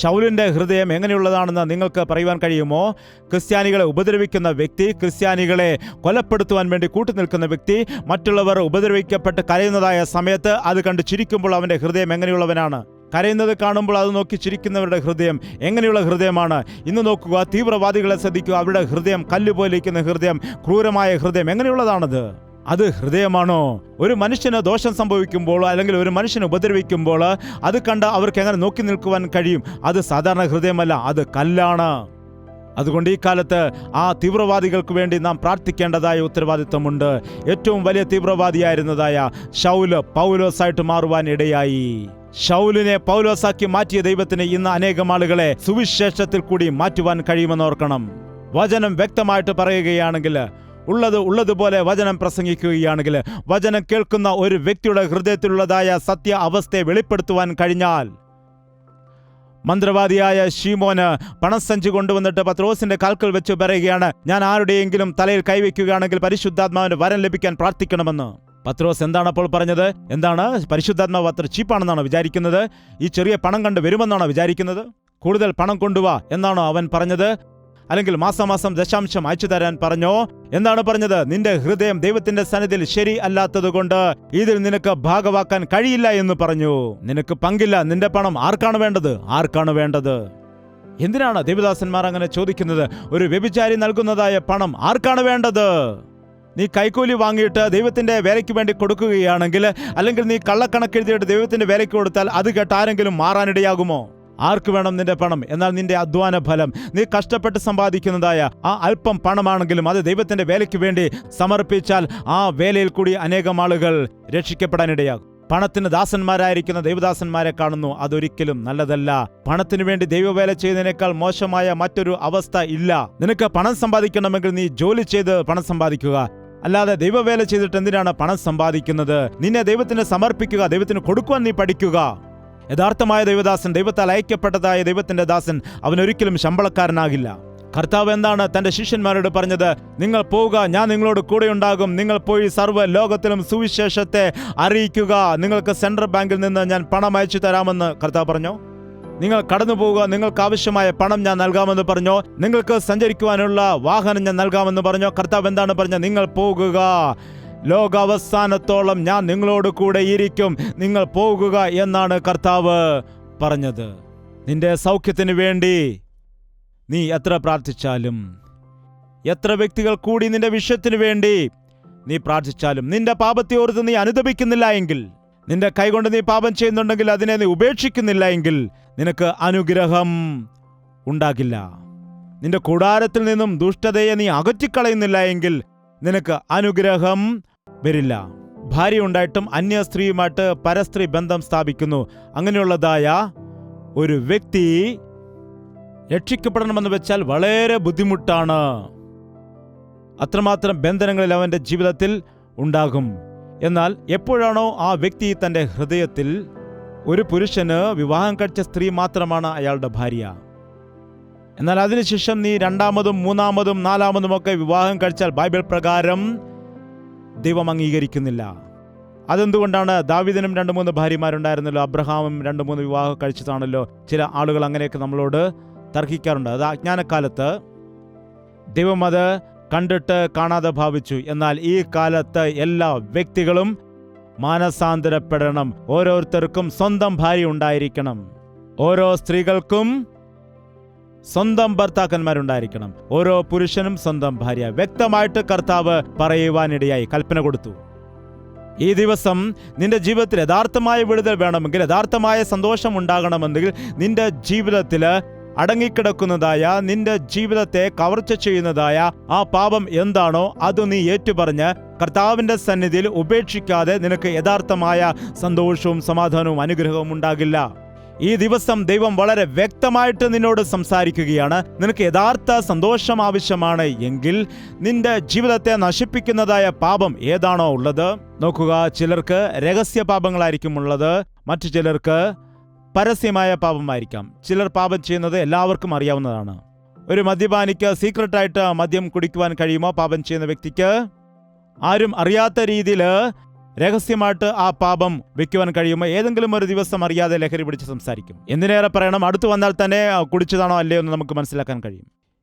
ശൗലിൻ്റെ ഹൃദയം എങ്ങനെയുള്ളതാണെന്ന് നിങ്ങൾക്ക് പറയുവാൻ കഴിയുമോ? ക്രിസ്ത്യാനികളെ ഉപദ്രവിക്കുന്ന വ്യക്തി, ക്രിസ്ത്യാനികളെ കൊലപ്പെടുത്തുവാൻ വേണ്ടി കൂട്ടുനിൽക്കുന്ന വ്യക്തി, മറ്റുള്ളവർ ഉപദ്രവിക്കപ്പെട്ട് കരയുന്നതായ സമയത്ത് അത് കണ്ട് ചിരിക്കുമ്പോൾ അവൻ്റെ ഹൃദയം എങ്ങനെയുള്ളവനാണ്? കരയുന്നത് കാണുമ്പോൾ അത് നോക്കി ചിരിക്കുന്നവരുടെ ഹൃദയം എങ്ങനെയുള്ള ഹൃദയമാണ്? ഇന്ന് നോക്കുക, തീവ്രവാദികളെ ശ്രദ്ധിക്കുക. അവരുടെ ഹൃദയം കല്ലുപോലിരിക്കുന്ന ഹൃദയം, ക്രൂരമായ ഹൃദയം എങ്ങനെയുള്ളതാണത്? അത് ഹൃദയമാണോ? ഒരു മനുഷ്യന് ദോഷം സംഭവിക്കുമ്പോൾ അല്ലെങ്കിൽ ഒരു മനുഷ്യനെ ഉപദ്രവിക്കുമ്പോൾ അത് കണ്ട് അവർക്ക് എങ്ങനെ നോക്കി നിൽക്കുവാൻ കഴിയും? അത് സാധാരണ ഹൃദയമല്ല, അത് കല്ലാണ്. അതുകൊണ്ട് ഈ കാലത്ത് ആ തീവ്രവാദികൾക്ക് വേണ്ടി നാം പ്രാർത്ഥിക്കേണ്ടതായ ഉത്തരവാദിത്വമുണ്ട്. ഏറ്റവും വലിയ തീവ്രവാദിയായിരുന്നതായ ശൗല് പൗലോസായിട്ട് മാറുവാൻ ഇടയായി. ശൗലിനെ പൗലോസാക്കി മാറ്റിയ ദൈവത്തിന് ഇന്ന് അനേകം ആളുകളെ സുവിശേഷത്തിൽ കൂടി മാറ്റുവാൻ കഴിയുമെന്ന് ഓർക്കണം. വചനം വ്യക്തമായിട്ട് പറയുകയാണെങ്കിൽ, ഉള്ളതുപോലെ വചനം പ്രസംഗിക്കുകയാണെങ്കിൽ, വചനം കേൾക്കുന്ന ഒരു വ്യക്തിയുടെ ഹൃദയത്തിലുള്ളതായ സത്യ അവസ്ഥയെ വെളിപ്പെടുത്തുവാൻ കഴിഞ്ഞാൽ, മന്ത്രവാദിയായ ശീമോന് പണസഞ്ചി കൊണ്ടുവന്നിട്ട് പത്രോസിന്റെ കാൽക്കൽ വെച്ച് പറയുകയാണ്, ഞാൻ ആരുടെയെങ്കിലും തലയിൽ കൈവയ്ക്കുകയാണെങ്കിൽ പരിശുദ്ധാത്മാവിന് വരം ലഭിക്കാൻ പ്രാർത്ഥിക്കണമെന്ന്. പത്രോസ് എന്താണ് അപ്പോൾ പറഞ്ഞത്? എന്താണ്, പരിശുദ്ധാത്മാവ് അത്ര ചീപ്പാണെന്നാണ് വിചാരിക്കുന്നത്? ഈ ചെറിയ പണം കണ്ട് വരുമെന്നാണോ വിചാരിക്കുന്നത്? കൂടുതൽ പണം കൊണ്ടുവാ എന്നാണോ അവൻ പറഞ്ഞത്? അല്ലെങ്കിൽ മാസം ദശാംശം അയച്ചു തരാൻ പറഞ്ഞോ? എന്താണ് പറഞ്ഞത്? നിന്റെ ഹൃദയം ദൈവത്തിന്റെ സന്നിധിയിൽ ശരി അല്ലാത്തത് കൊണ്ട് ഇതിൽ നിനക്ക് ഭാഗവാക്കാൻ കഴിയില്ല എന്ന് പറഞ്ഞു. നിനക്ക് പങ്കില്ല. നിന്റെ പണം ആർക്കാണ് വേണ്ടത്? എന്തിനാണ് ദേവദാസന്മാർ അങ്ങനെ ചോദിക്കുന്നത്? ഒരു വ്യഭിചാരി നൽകുന്നതായ പണം ആർക്കാണ് വേണ്ടത്? നീ കൈക്കൂലി വാങ്ങിയിട്ട് ദൈവത്തിന്റെ വേലയ്ക്ക് വേണ്ടി കൊടുക്കുകയാണെങ്കിൽ, അല്ലെങ്കിൽ നീ കള്ളക്കണക്കെഴുതിയിട്ട് ദൈവത്തിന്റെ വേലയ്ക്ക് കൊടുത്താൽ അത് കേട്ട് ആരെങ്കിലും മാറാനിടയാകുമോ? ആർക്ക് വേണം നിന്റെ പണം? എന്നാൽ നിന്റെ അധ്വാന ഫലം, നീ കഷ്ടപ്പെട്ട് സമ്പാദിക്കുന്നതായ ആ അല്പം പണമാണെങ്കിലും അത് ദൈവത്തിന്റെ വേലയ്ക്ക് വേണ്ടി സമർപ്പിച്ചാൽ ആ വേലയിൽ കൂടി അനേകം ആളുകൾ രക്ഷിക്കപ്പെടാനിടയാകും. പണത്തിന് ദാസന്മാരായിരിക്കുന്ന ദൈവദാസന്മാരെ കാണുന്നു. അതൊരിക്കലും നല്ലതല്ല. പണത്തിനു വേണ്ടി ദൈവവേല ചെയ്യുന്നതിനേക്കാൾ മോശമായ മറ്റൊരു അവസ്ഥ ഇല്ല. നിനക്ക് പണം സമ്പാദിക്കണമെങ്കിൽ നീ ജോലി ചെയ്ത് പണം സമ്പാദിക്കുക. അല്ലാതെ ദൈവവേല ചെയ്തിട്ട് എന്തിനാണ് പണം സമ്പാദിക്കുന്നത്? നിന്നെ ദൈവത്തിന് സമർപ്പിക്കുക, ദൈവത്തിന് കൊടുക്കുവാൻ നീ പഠിക്കുക. യഥാർത്ഥമായ ദൈവദാസൻ, ദൈവത്താൽ അയക്കപ്പെട്ടതായ ദൈവത്തിന്റെ ദാസൻ, അവനൊരിക്കലും ശമ്പളക്കാരനാകില്ല. കർത്താവ് എന്താണ് തന്റെ ശിഷ്യന്മാരോട് പറഞ്ഞത്? നിങ്ങൾ പോവുക, ഞാൻ നിങ്ങളോട് കൂടെ ഉണ്ടാകും. നിങ്ങൾ പോയി സർവ്വ ലോകത്തിലും സുവിശേഷത്തെ അറിയിക്കുക. നിങ്ങൾക്ക് സെൻട്രൽ ബാങ്കിൽ നിന്ന് ഞാൻ പണം അയച്ചു തരാമെന്ന് കർത്താവ് പറഞ്ഞു. നിങ്ങൾ കടന്നു പോവുക, നിങ്ങൾക്ക് ആവശ്യമായ പണം ഞാൻ നൽകാമെന്ന് പറഞ്ഞോ. നിങ്ങൾക്ക് സഞ്ചരിക്കുവാനുള്ള വാഹനം ഞാൻ നൽകാമെന്ന് പറഞ്ഞോ. കർത്താവ് എന്താണ് പറഞ്ഞത്? നിങ്ങൾ പോകുക, ലോകാവസാനത്തോളം ഞാൻ നിങ്ങളോട് കൂടെ ഇരിക്കും, നിങ്ങൾ പോകുക എന്നാണ് കർത്താവ് പറഞ്ഞത്. നിന്റെ സൗഖ്യത്തിന് വേണ്ടി നീ എത്ര പ്രാർത്ഥിച്ചാലും, എത്ര വ്യക്തികൾ കൂടി നിന്റെ വിഷയത്തിന് വേണ്ടി നീ പ്രാർത്ഥിച്ചാലും, നിന്റെ പാപത്തെ ഓർത്ത് നീ അനുതപിക്കുന്നില്ല എങ്കിൽ, നിന്റെ കൈകൊണ്ട് നീ പാപം ചെയ്യുന്നുണ്ടെങ്കിൽ അതിനെ നീ ഉപേക്ഷിക്കുന്നില്ല എങ്കിൽ നിനക്ക് അനുഗ്രഹം ഉണ്ടാകില്ല. നിന്റെ കൂടാരത്തിൽ നിന്നും ദുഷ്ടതയെ നീ അകറ്റിക്കളയുന്നില്ല എങ്കിൽ നിനക്ക് അനുഗ്രഹം വരില്ല. ഭാര്യ ഉണ്ടായിട്ടും അന്യ സ്ത്രീയുമായിട്ട് പരസ്ത്രീ ബന്ധം സ്ഥാപിക്കുന്നു. അങ്ങനെയുള്ളതായ ഒരു വ്യക്തി രക്ഷിക്കപ്പെടണമെന്ന് വെച്ചാൽ വളരെ ബുദ്ധിമുട്ടാണ്. അത്രമാത്രം ബന്ധനങ്ങളിൽ അവൻ്റെ ജീവിതത്തിൽ ഉണ്ടാകും. എന്നാൽ എപ്പോഴാണോ ആ വ്യക്തി തൻ്റെ ഹൃദയത്തിൽ, ഒരു പുരുഷന് വിവാഹം കഴിച്ച സ്ത്രീ മാത്രമാണ് അയാളുടെ ഭാര്യ. എന്നാൽ അതിനുശേഷം നീ രണ്ടാമതും മൂന്നാമതും നാലാമതുമൊക്കെ വിവാഹം കഴിച്ചാൽ ബൈബിൾ പ്രകാരം ദൈവം അംഗീകരിക്കുന്നില്ല. അതെന്തുകൊണ്ടാണ്? ദാവീദിനും 2-3 ഭാര്യമാരുണ്ടായിരുന്നല്ലോ, അബ്രഹാമും 2-3 വിവാഹം കഴിച്ചതാണല്ലോ. ചില ആളുകൾ അങ്ങനെയൊക്കെ നമ്മളോട് തർക്കിക്കാറുണ്ട്. അത് അജ്ഞാനക്കാലത്ത് ദൈവം അത് കണ്ടിട്ട് കാണാതെ ഭാവിച്ചു. എന്നാൽ ഈ കാലത്ത് എല്ലാ വ്യക്തികളും മാനസാന്തരപ്പെടണം. ഓരോരുത്തർക്കും സ്വന്തം ഭാര്യ ഉണ്ടായിരിക്കണം. ഓരോ സ്ത്രീകൾക്കും സ്വന്തം ഭർത്താക്കന്മാരുണ്ടായിരിക്കണം. ഓരോ പുരുഷനും സ്വന്തം ഭാര്യ. വ്യക്തമായിട്ട് കർത്താവ് പറയുവാനിടയായി, കൽപ്പന കൊടുത്തു. ഈ ദിവസം നിന്റെ ജീവിതത്തിൽ യഥാർത്ഥമായ വിടുതൽ വേണമെങ്കിൽ, യഥാർത്ഥമായ സന്തോഷം ഉണ്ടാകണമെങ്കിൽ, നിന്റെ ജീവിതത്തിൽ അടങ്ങിക്കിടക്കുന്നതായ, നിന്റെ ജീവിതത്തെ കവർച്ച ചെയ്യുന്നതായ ആ പാപം എന്താണോ അത് നീ ഏറ്റുപറഞ്ഞ് കർത്താവിന്റെ സന്നിധിയിൽ ഉപേക്ഷിക്കാതെ നിനക്ക് യഥാർത്ഥമായ സന്തോഷവും സമാധാനവും അനുഗ്രഹവും ഉണ്ടാകില്ല. ഈ ദിവസം ദൈവം വളരെ വ്യക്തമായിട്ട് നിന്നോട് സംസാരിക്കുകയാണ്. നിനക്ക് യഥാർത്ഥ സന്തോഷം ആവശ്യമാണ് എങ്കിൽ നിന്റെ ജീവിതത്തെ നശിപ്പിക്കുന്നതായ പാപം ഏതാണോ ഉള്ളത് നോക്കുക. ചിലർക്ക് രഹസ്യ പാപങ്ങളായിരിക്കും ഉള്ളത്, മറ്റു ചിലർക്ക് പരസ്യമായ പാപമായിരിക്കാം. ചിലർ പാപം ചെയ്യുന്നത് എല്ലാവർക്കും അറിയാവുന്നതാണ്. ഒരു മദ്യപാനിക്ക് സീക്രട്ടായിട്ട് മദ്യം കുടിക്കുവാൻ കഴിയുമോ? പാപം ചെയ്യുന്ന വ്യക്തിക്ക് ആരും അറിയാത്ത രീതിയിൽ രഹസ്യമായിട്ട് ആ പാപം വെക്കുവാൻ കഴിയുമോ? ഏതെങ്കിലും ഒരു ദിവസം അറിയാതെ ലഹരി പിടിച്ച് സംസാരിക്കും. എന്തിനേറെ പറയണം, അടുത്ത് വന്നാൽ തന്നെ കുടിച്ചതാണോ അല്ലയോ എന്ന് നമുക്ക് മനസ്സിലാക്കാൻ കഴിയും.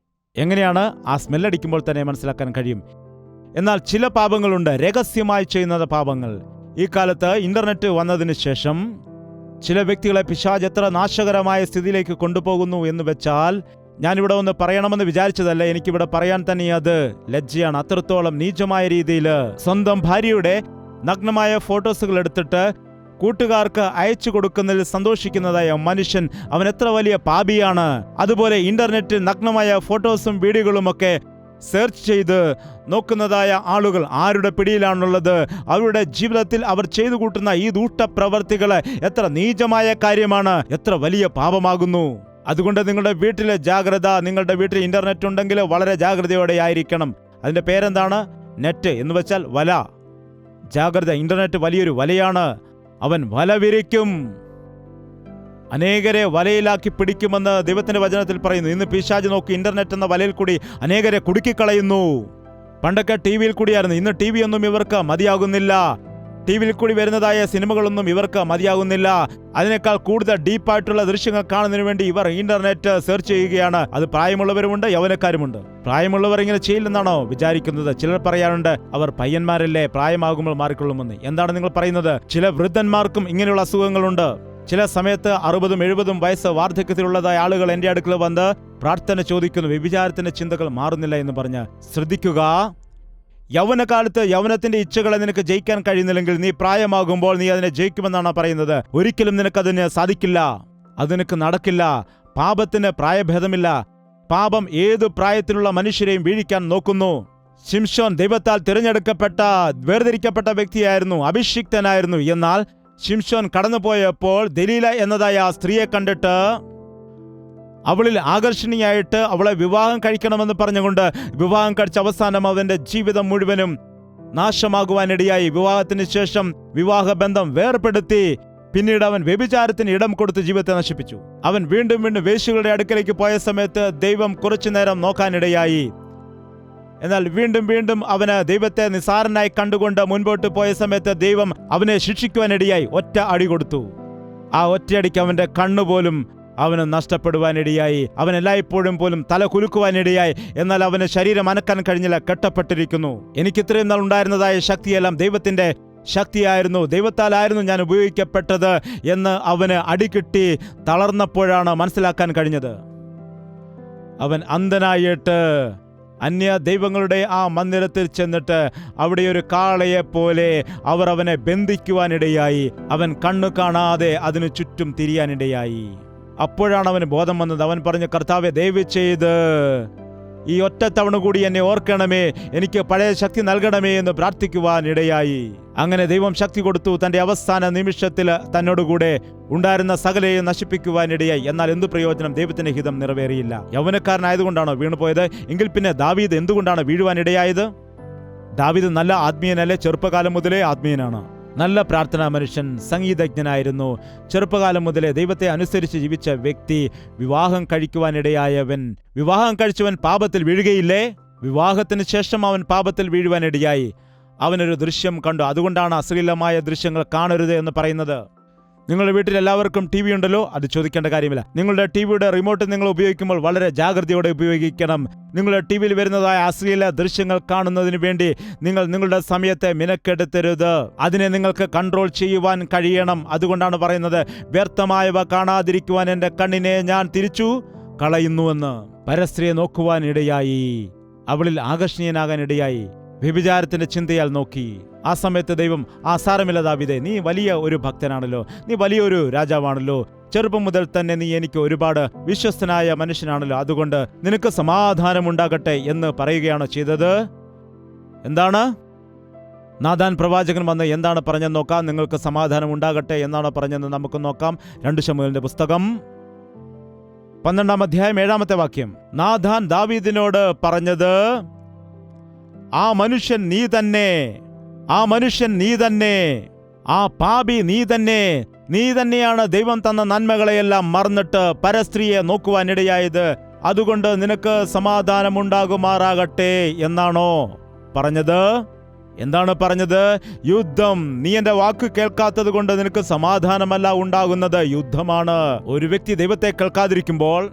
എങ്ങനെയാണ്? ആ സ്മെല്ലടിക്കുമ്പോൾ തന്നെ മനസ്സിലാക്കാൻ കഴിയും. എന്നാൽ ചില പാപങ്ങളുണ്ട് രഹസ്യമായി ചെയ്യുന്ന പാപങ്ങൾ. ഈ കാലത്ത് ഇന്റർനെറ്റ് വന്നതിന് ശേഷം ചില വ്യക്തികളെ പിശാച് എത്ര നാശകരമായ സ്ഥിതിയിലേക്ക് കൊണ്ടുപോകുന്നു എന്ന് വെച്ചാൽ, ഞാനിവിടെ ഒന്ന് പറയണമെന്ന് വിചാരിച്ചതല്ല, എനിക്കിവിടെ പറയാൻ തന്നെ അത് ലജ്ജയാണ്. അത്രത്തോളം നീചമായ രീതിയിൽ സ്വന്തം ഭാര്യയുടെ നഗ്നമായ ഫോട്ടോസുകൾ എടുത്തിട്ട് കൂട്ടുകാർക്ക് അയച്ചു കൊടുക്കുന്നതിൽ സന്തോഷിക്കുന്നതായ മനുഷ്യൻ, അവൻ എത്ര വലിയ പാപിയാണ്. അതുപോലെ ഇന്റർനെറ്റിൽ നഗ്നമായ ഫോട്ടോസും വീഡിയോകളും ഒക്കെ സെർച്ച് ചെയ്ത് നോക്കുന്നതായ ആളുകൾ ആരുടെ പിടിയിലാണുള്ളത്? അവരുടെ ജീവിതത്തിൽ അവർ ചെയ്തു കൂട്ടുന്ന ഈ ദുഷ്ടപ്രവർത്തികൾ എത്ര നീചമായ കാര്യമാണ്, എത്ര വലിയ പാപമാകുന്നു. അതുകൊണ്ട് നിങ്ങളുടെ വീട്ടിലെ ജാഗ്രത, നിങ്ങളുടെ വീട്ടിൽ ഇന്റർനെറ്റ് ഉണ്ടെങ്കിൽ വളരെ ജാഗ്രതയോടെ ആയിരിക്കണം. അതിന്റെ പേരെന്താണ്? നെറ്റ് എന്ന് വെച്ചാൽ വല. ജാഗ്രത. ഇന്റർനെറ്റ് വലിയൊരു വലയാണ്. അവൻ വല വിരിക്കും, അനേകരെ വലയിലാക്കി പിടിക്കുമെന്ന് ദൈവത്തിന്റെ വചനത്തിൽ പറയുന്നു. ഇന്ന് പിശാച് നോക്കി ഇന്റർനെറ്റ് എന്ന വലയിൽ കൂടി അനേകരെ കുടുക്കിക്കളയുന്നു. പണ്ടൊക്കെ ടി വിയിൽ കൂടിയായിരുന്നു. ഇന്ന് ടി വി ഒന്നും ഇവർക്ക് മതിയാകുന്നില്ല. ടി വിയിൽ കൂടി വരുന്നതായ സിനിമകളൊന്നും ഇവർക്ക് മതിയാകുന്നില്ല. അതിനേക്കാൾ കൂടുതൽ ഡീപ്പായിട്ടുള്ള ദൃശ്യങ്ങൾ കാണുന്നതിന് വേണ്ടി ഇവർ ഇന്റർനെറ്റ് സെർച്ച് ചെയ്യുകയാണ്. അത് പ്രായമുള്ളവരുമുണ്ട്, യൗവനക്കാരുമുണ്ട്. പ്രായമുള്ളവർ ഇങ്ങനെ ചെയ്യില്ലെന്നാണോ വിചാരിക്കുന്നത്? ചിലർ പറയാറുണ്ട്, അവർ പയ്യന്മാരല്ലേ, പ്രായമാകുമ്പോൾ മാറിക്കൊള്ളുമെന്ന്. എന്താണ് നിങ്ങൾ പറയുന്നത്? ചില വൃദ്ധന്മാർക്കും ഇങ്ങനെയുള്ള അസുഖങ്ങളുണ്ട്. ചില സമയത്ത് 60-70 വയസ്സ് വാർദ്ധക്യത്തിലുള്ളതായ ആളുകൾ എൻ്റെ അടുക്കൽ വന്ന് പ്രാർത്ഥന ചോദിക്കുന്നു, വ്യഭിചാരത്തിന്റെ ചിന്തകൾ മാറുന്നില്ല എന്ന് പറഞ്ഞ്. ശ്രദ്ധിക്കുക, യൗവനകാലത്ത് യൗവനത്തിന്റെ ഇച്ഛകളെ നിനക്ക് ജയിക്കാൻ കഴിയുന്നില്ലെങ്കിൽ നീ പ്രായമാകുമ്പോൾ നീ അതിനെ ജയിക്കുമെന്നാണ് പറയുന്നത്. ഒരിക്കലും നിനക്കതിന് സാധിക്കില്ല, അത് നിനക്ക് നടക്കില്ല. പാപത്തിന് പ്രായഭേദമില്ല. പാപം ഏതു പ്രായത്തിലുള്ള മനുഷ്യരെയും വീഴിക്കാൻ നോക്കുന്നു. ശിംശോൻ ദൈവത്താൽ തിരഞ്ഞെടുക്കപ്പെട്ട വേർതിരിക്കപ്പെട്ട വ്യക്തിയായിരുന്നു, അഭിഷിക്തനായിരുന്നു. എന്നാൽ ശിംശോൻ കടന്നുപോയപ്പോൾ ദലീല എന്നതായ ആ സ്ത്രീയെ കണ്ടിട്ട് അവളിൽ ആകർഷണീയായിട്ട് അവളെ വിവാഹം കഴിക്കണമെന്ന് പറഞ്ഞുകൊണ്ട് വിവാഹം കഴിച്ച അവസാനം അവന്റെ ജീവിതം മുഴുവനും നാശമാകുവാനിടയായി. വിവാഹത്തിന് ശേഷം വിവാഹബന്ധം വേർപെടുത്തി. പിന്നീട് അവൻ വ്യഭിചാരത്തിന് ഇടം കൊടുത്ത് ജീവിതത്തെ നശിപ്പിച്ചു. അവൻ വീണ്ടും വീണ്ടും വേശ്യകളുടെ അടുക്കലേക്ക് പോയ സമയത്ത് ദൈവം കുറച്ചു നേരം നോക്കാനിടയായി. എന്നാൽ വീണ്ടും വീണ്ടും അവന് ദൈവത്തെ നിസാരനായി കണ്ടുകൊണ്ട് മുൻപോട്ട് പോയ സമയത്ത് ദൈവം അവനെ ശിക്ഷിക്കുവാനിടയായി. ഒറ്റ അടി കൊടുത്തു. ആ ഒറ്റയടിക്ക് അവന്റെ കണ്ണുപോലും അവന് നഷ്ടപ്പെടുവാനിടയായി. അവൻ എല്ലായ്പ്പോഴും പോലും തല കുലുക്കുവാനിടയായി. എന്നാൽ അവന് ശരീരം അനക്കാൻ കഴിഞ്ഞില്ല, കെട്ടപ്പെട്ടിരിക്കുന്നു. എനിക്ക് ഇത്രയും നാൾ ഉണ്ടായിരുന്നതായ ശക്തിയെല്ലാം ദൈവത്തിന്റെ ശക്തിയായിരുന്നു, ദൈവത്താലായിരുന്നു ഞാൻ ഉപയോഗിക്കപ്പെട്ടത് എന്ന് അവന് അടികിട്ടി തളർന്നപ്പോഴാണ് മനസ്സിലാക്കാൻ കഴിഞ്ഞത്. അവൻ അന്ധനായിട്ട് അന്യ ദൈവങ്ങളുടെ ആ മന്ദിരത്തിൽ ചെന്നിട്ട് അവിടെ ഒരു കാളയെ പോലെ അവർ അവനെ ബന്ധിക്കുവാനിടയായി. അവൻ കണ്ണു കാണാതെ അതിനു ചുറ്റും തിരിയാനിടയായി. അപ്പോഴാണ് അവന് ബോധം വന്നത്. അവൻ പറഞ്ഞു, കർത്താവേ, ദയവ് ചെയ്ത് ഈ ഒറ്റ തവണ കൂടി എന്നെ ഓർക്കണമേ, എനിക്ക് പഴയ ശക്തി നൽകണമേ എന്ന് പ്രാർത്ഥിക്കുവാനിടയായി. അങ്ങനെ ദൈവം ശക്തി കൊടുത്തു. തന്റെ അവസാന നിമിഷത്തിൽ തന്നോടുകൂടെ ഉണ്ടായിരുന്ന സകലയെ നശിപ്പിക്കുവാനിടയായി. എന്നാൽ എന്തു പ്രയോജനം? ദൈവത്തിന്റെ ഹിതം നിറവേറിയില്ല. യൗവനക്കാരനായതുകൊണ്ടാണോ വീണുപോയത്? എങ്കിൽ പിന്നെ ദാവീദ് എന്തുകൊണ്ടാണ് വീഴുവാനിടയായത്? ദാവീദ് നല്ല ആത്മീയനല്ലേ? ചെറുപ്പകാലം മുതലേ ആത്മീയനാണ്. നല്ല പ്രാർത്ഥനാ മനുഷ്യൻ, സംഗീതജ്ഞനായിരുന്നു. ചെറുപ്പകാലം മുതലേ ദൈവത്തെ അനുസരിച്ച് ജീവിച്ച വ്യക്തി. വിവാഹം കഴിക്കുവാനിടയായവൻ, വിവാഹം കഴിച്ചവൻ പാപത്തിൽ വീഴുകയില്ലേ? വിവാഹത്തിന് ശേഷം അവൻ പാപത്തിൽ വീഴുവാനിടയായി. അവനൊരു ദൃശ്യം കണ്ടു. അതുകൊണ്ടാണ് അശ്ലീലമായ ദൃശ്യങ്ങൾ കാണരുത് എന്ന് പറയുന്നത്. നിങ്ങളുടെ വീട്ടിൽ എല്ലാവർക്കും ടി വി ഉണ്ടല്ലോ? അത് ചോദിക്കേണ്ട കാര്യമില്ല. നിങ്ങളുടെ ടി വിയുടെ റിമോട്ട് നിങ്ങൾ ഉപയോഗിക്കുമ്പോൾ വളരെ ജാഗ്രതയോടെ ഉപയോഗിക്കണം. നിങ്ങളുടെ ടി വിയിൽ വരുന്നതായ അശ്ലീല ദൃശ്യങ്ങൾ കാണുന്നതിന് വേണ്ടി നിങ്ങൾ നിങ്ങളുടെ സമയത്തെ മിനക്കെടുത്തരുത്. അതിനെ നിങ്ങൾക്ക് കൺട്രോൾ ചെയ്യുവാൻ കഴിയണം. അതുകൊണ്ടാണ് പറയുന്നത്, വ്യർത്ഥമായവ കാണാതിരിക്കുവാൻ എൻ്റെ കണ്ണിനെ ഞാൻ തിരിച്ചു കളയുന്നുവെന്ന്. പരസ്ത്രീയെ നോക്കുവാൻ ഇടയായി, അവളിൽ ആകർഷണീയനാകാൻ ഇടയായി. വ്യഭിചാരത്തിന്റെ ചിന്തയാൽ നോക്കി. ആ സമയത്ത് ദൈവം, സാരമില്ല ദാവീദേ, നീ വലിയ ഒരു ഭക്തനാണല്ലോ, നീ വലിയൊരു രാജാവാണല്ലോ, ചെറുപ്പം മുതൽ തന്നെ നീ എനിക്ക് ഒരുപാട് വിശ്വസ്തനായ മനുഷ്യനാണല്ലോ, അതുകൊണ്ട് നിനക്ക് സമാധാനം ഉണ്ടാകട്ടെ എന്ന് പറയുകയാണ് ചെയ്തത്. എന്താണ്? നാഥാൻ പ്രവാചകൻ വന്ന് എന്താണ് പറഞ്ഞെന്ന് നോക്കാം. നിങ്ങൾക്ക് സമാധാനം ഉണ്ടാകട്ടെ എന്നാണ് പറഞ്ഞെന്ന് നമുക്ക് നോക്കാം. 2 ശമൂവേലിന്റെ പുസ്തകം 12-ാം അധ്യായം 7-ാമത്തെ വാക്യം. നാഥാൻ ദാവീദിനോട് പറഞ്ഞത്, ആ മനുഷ്യൻ നീ തന്നെ, ആ മനുഷ്യൻ നീ തന്നെ, ആ പാപി നീ തന്നെ, നീ തന്നെയാണ് ദൈവം തന്ന നന്മകളെയെല്ലാം മറന്നിട്ട് പരസ്ത്രീയെ നോക്കുവാനിടയായത്. അതുകൊണ്ട് നിനക്ക് സമാധാനമുണ്ടാകുമാറാകട്ടെ എന്നാണോ പറഞ്ഞത്? എന്താണ് പറഞ്ഞത്? യുദ്ധം. നീ എന്റെ വാക്ക് കേൾക്കാത്തത് കൊണ്ട് നിനക്ക് സമാധാനമല്ല ഉണ്ടാകുന്നത്, യുദ്ധമാണ്. ഒരു വ്യക്തി ദൈവത്തെ കേൾക്കാതിരിക്കുമ്പോൾ,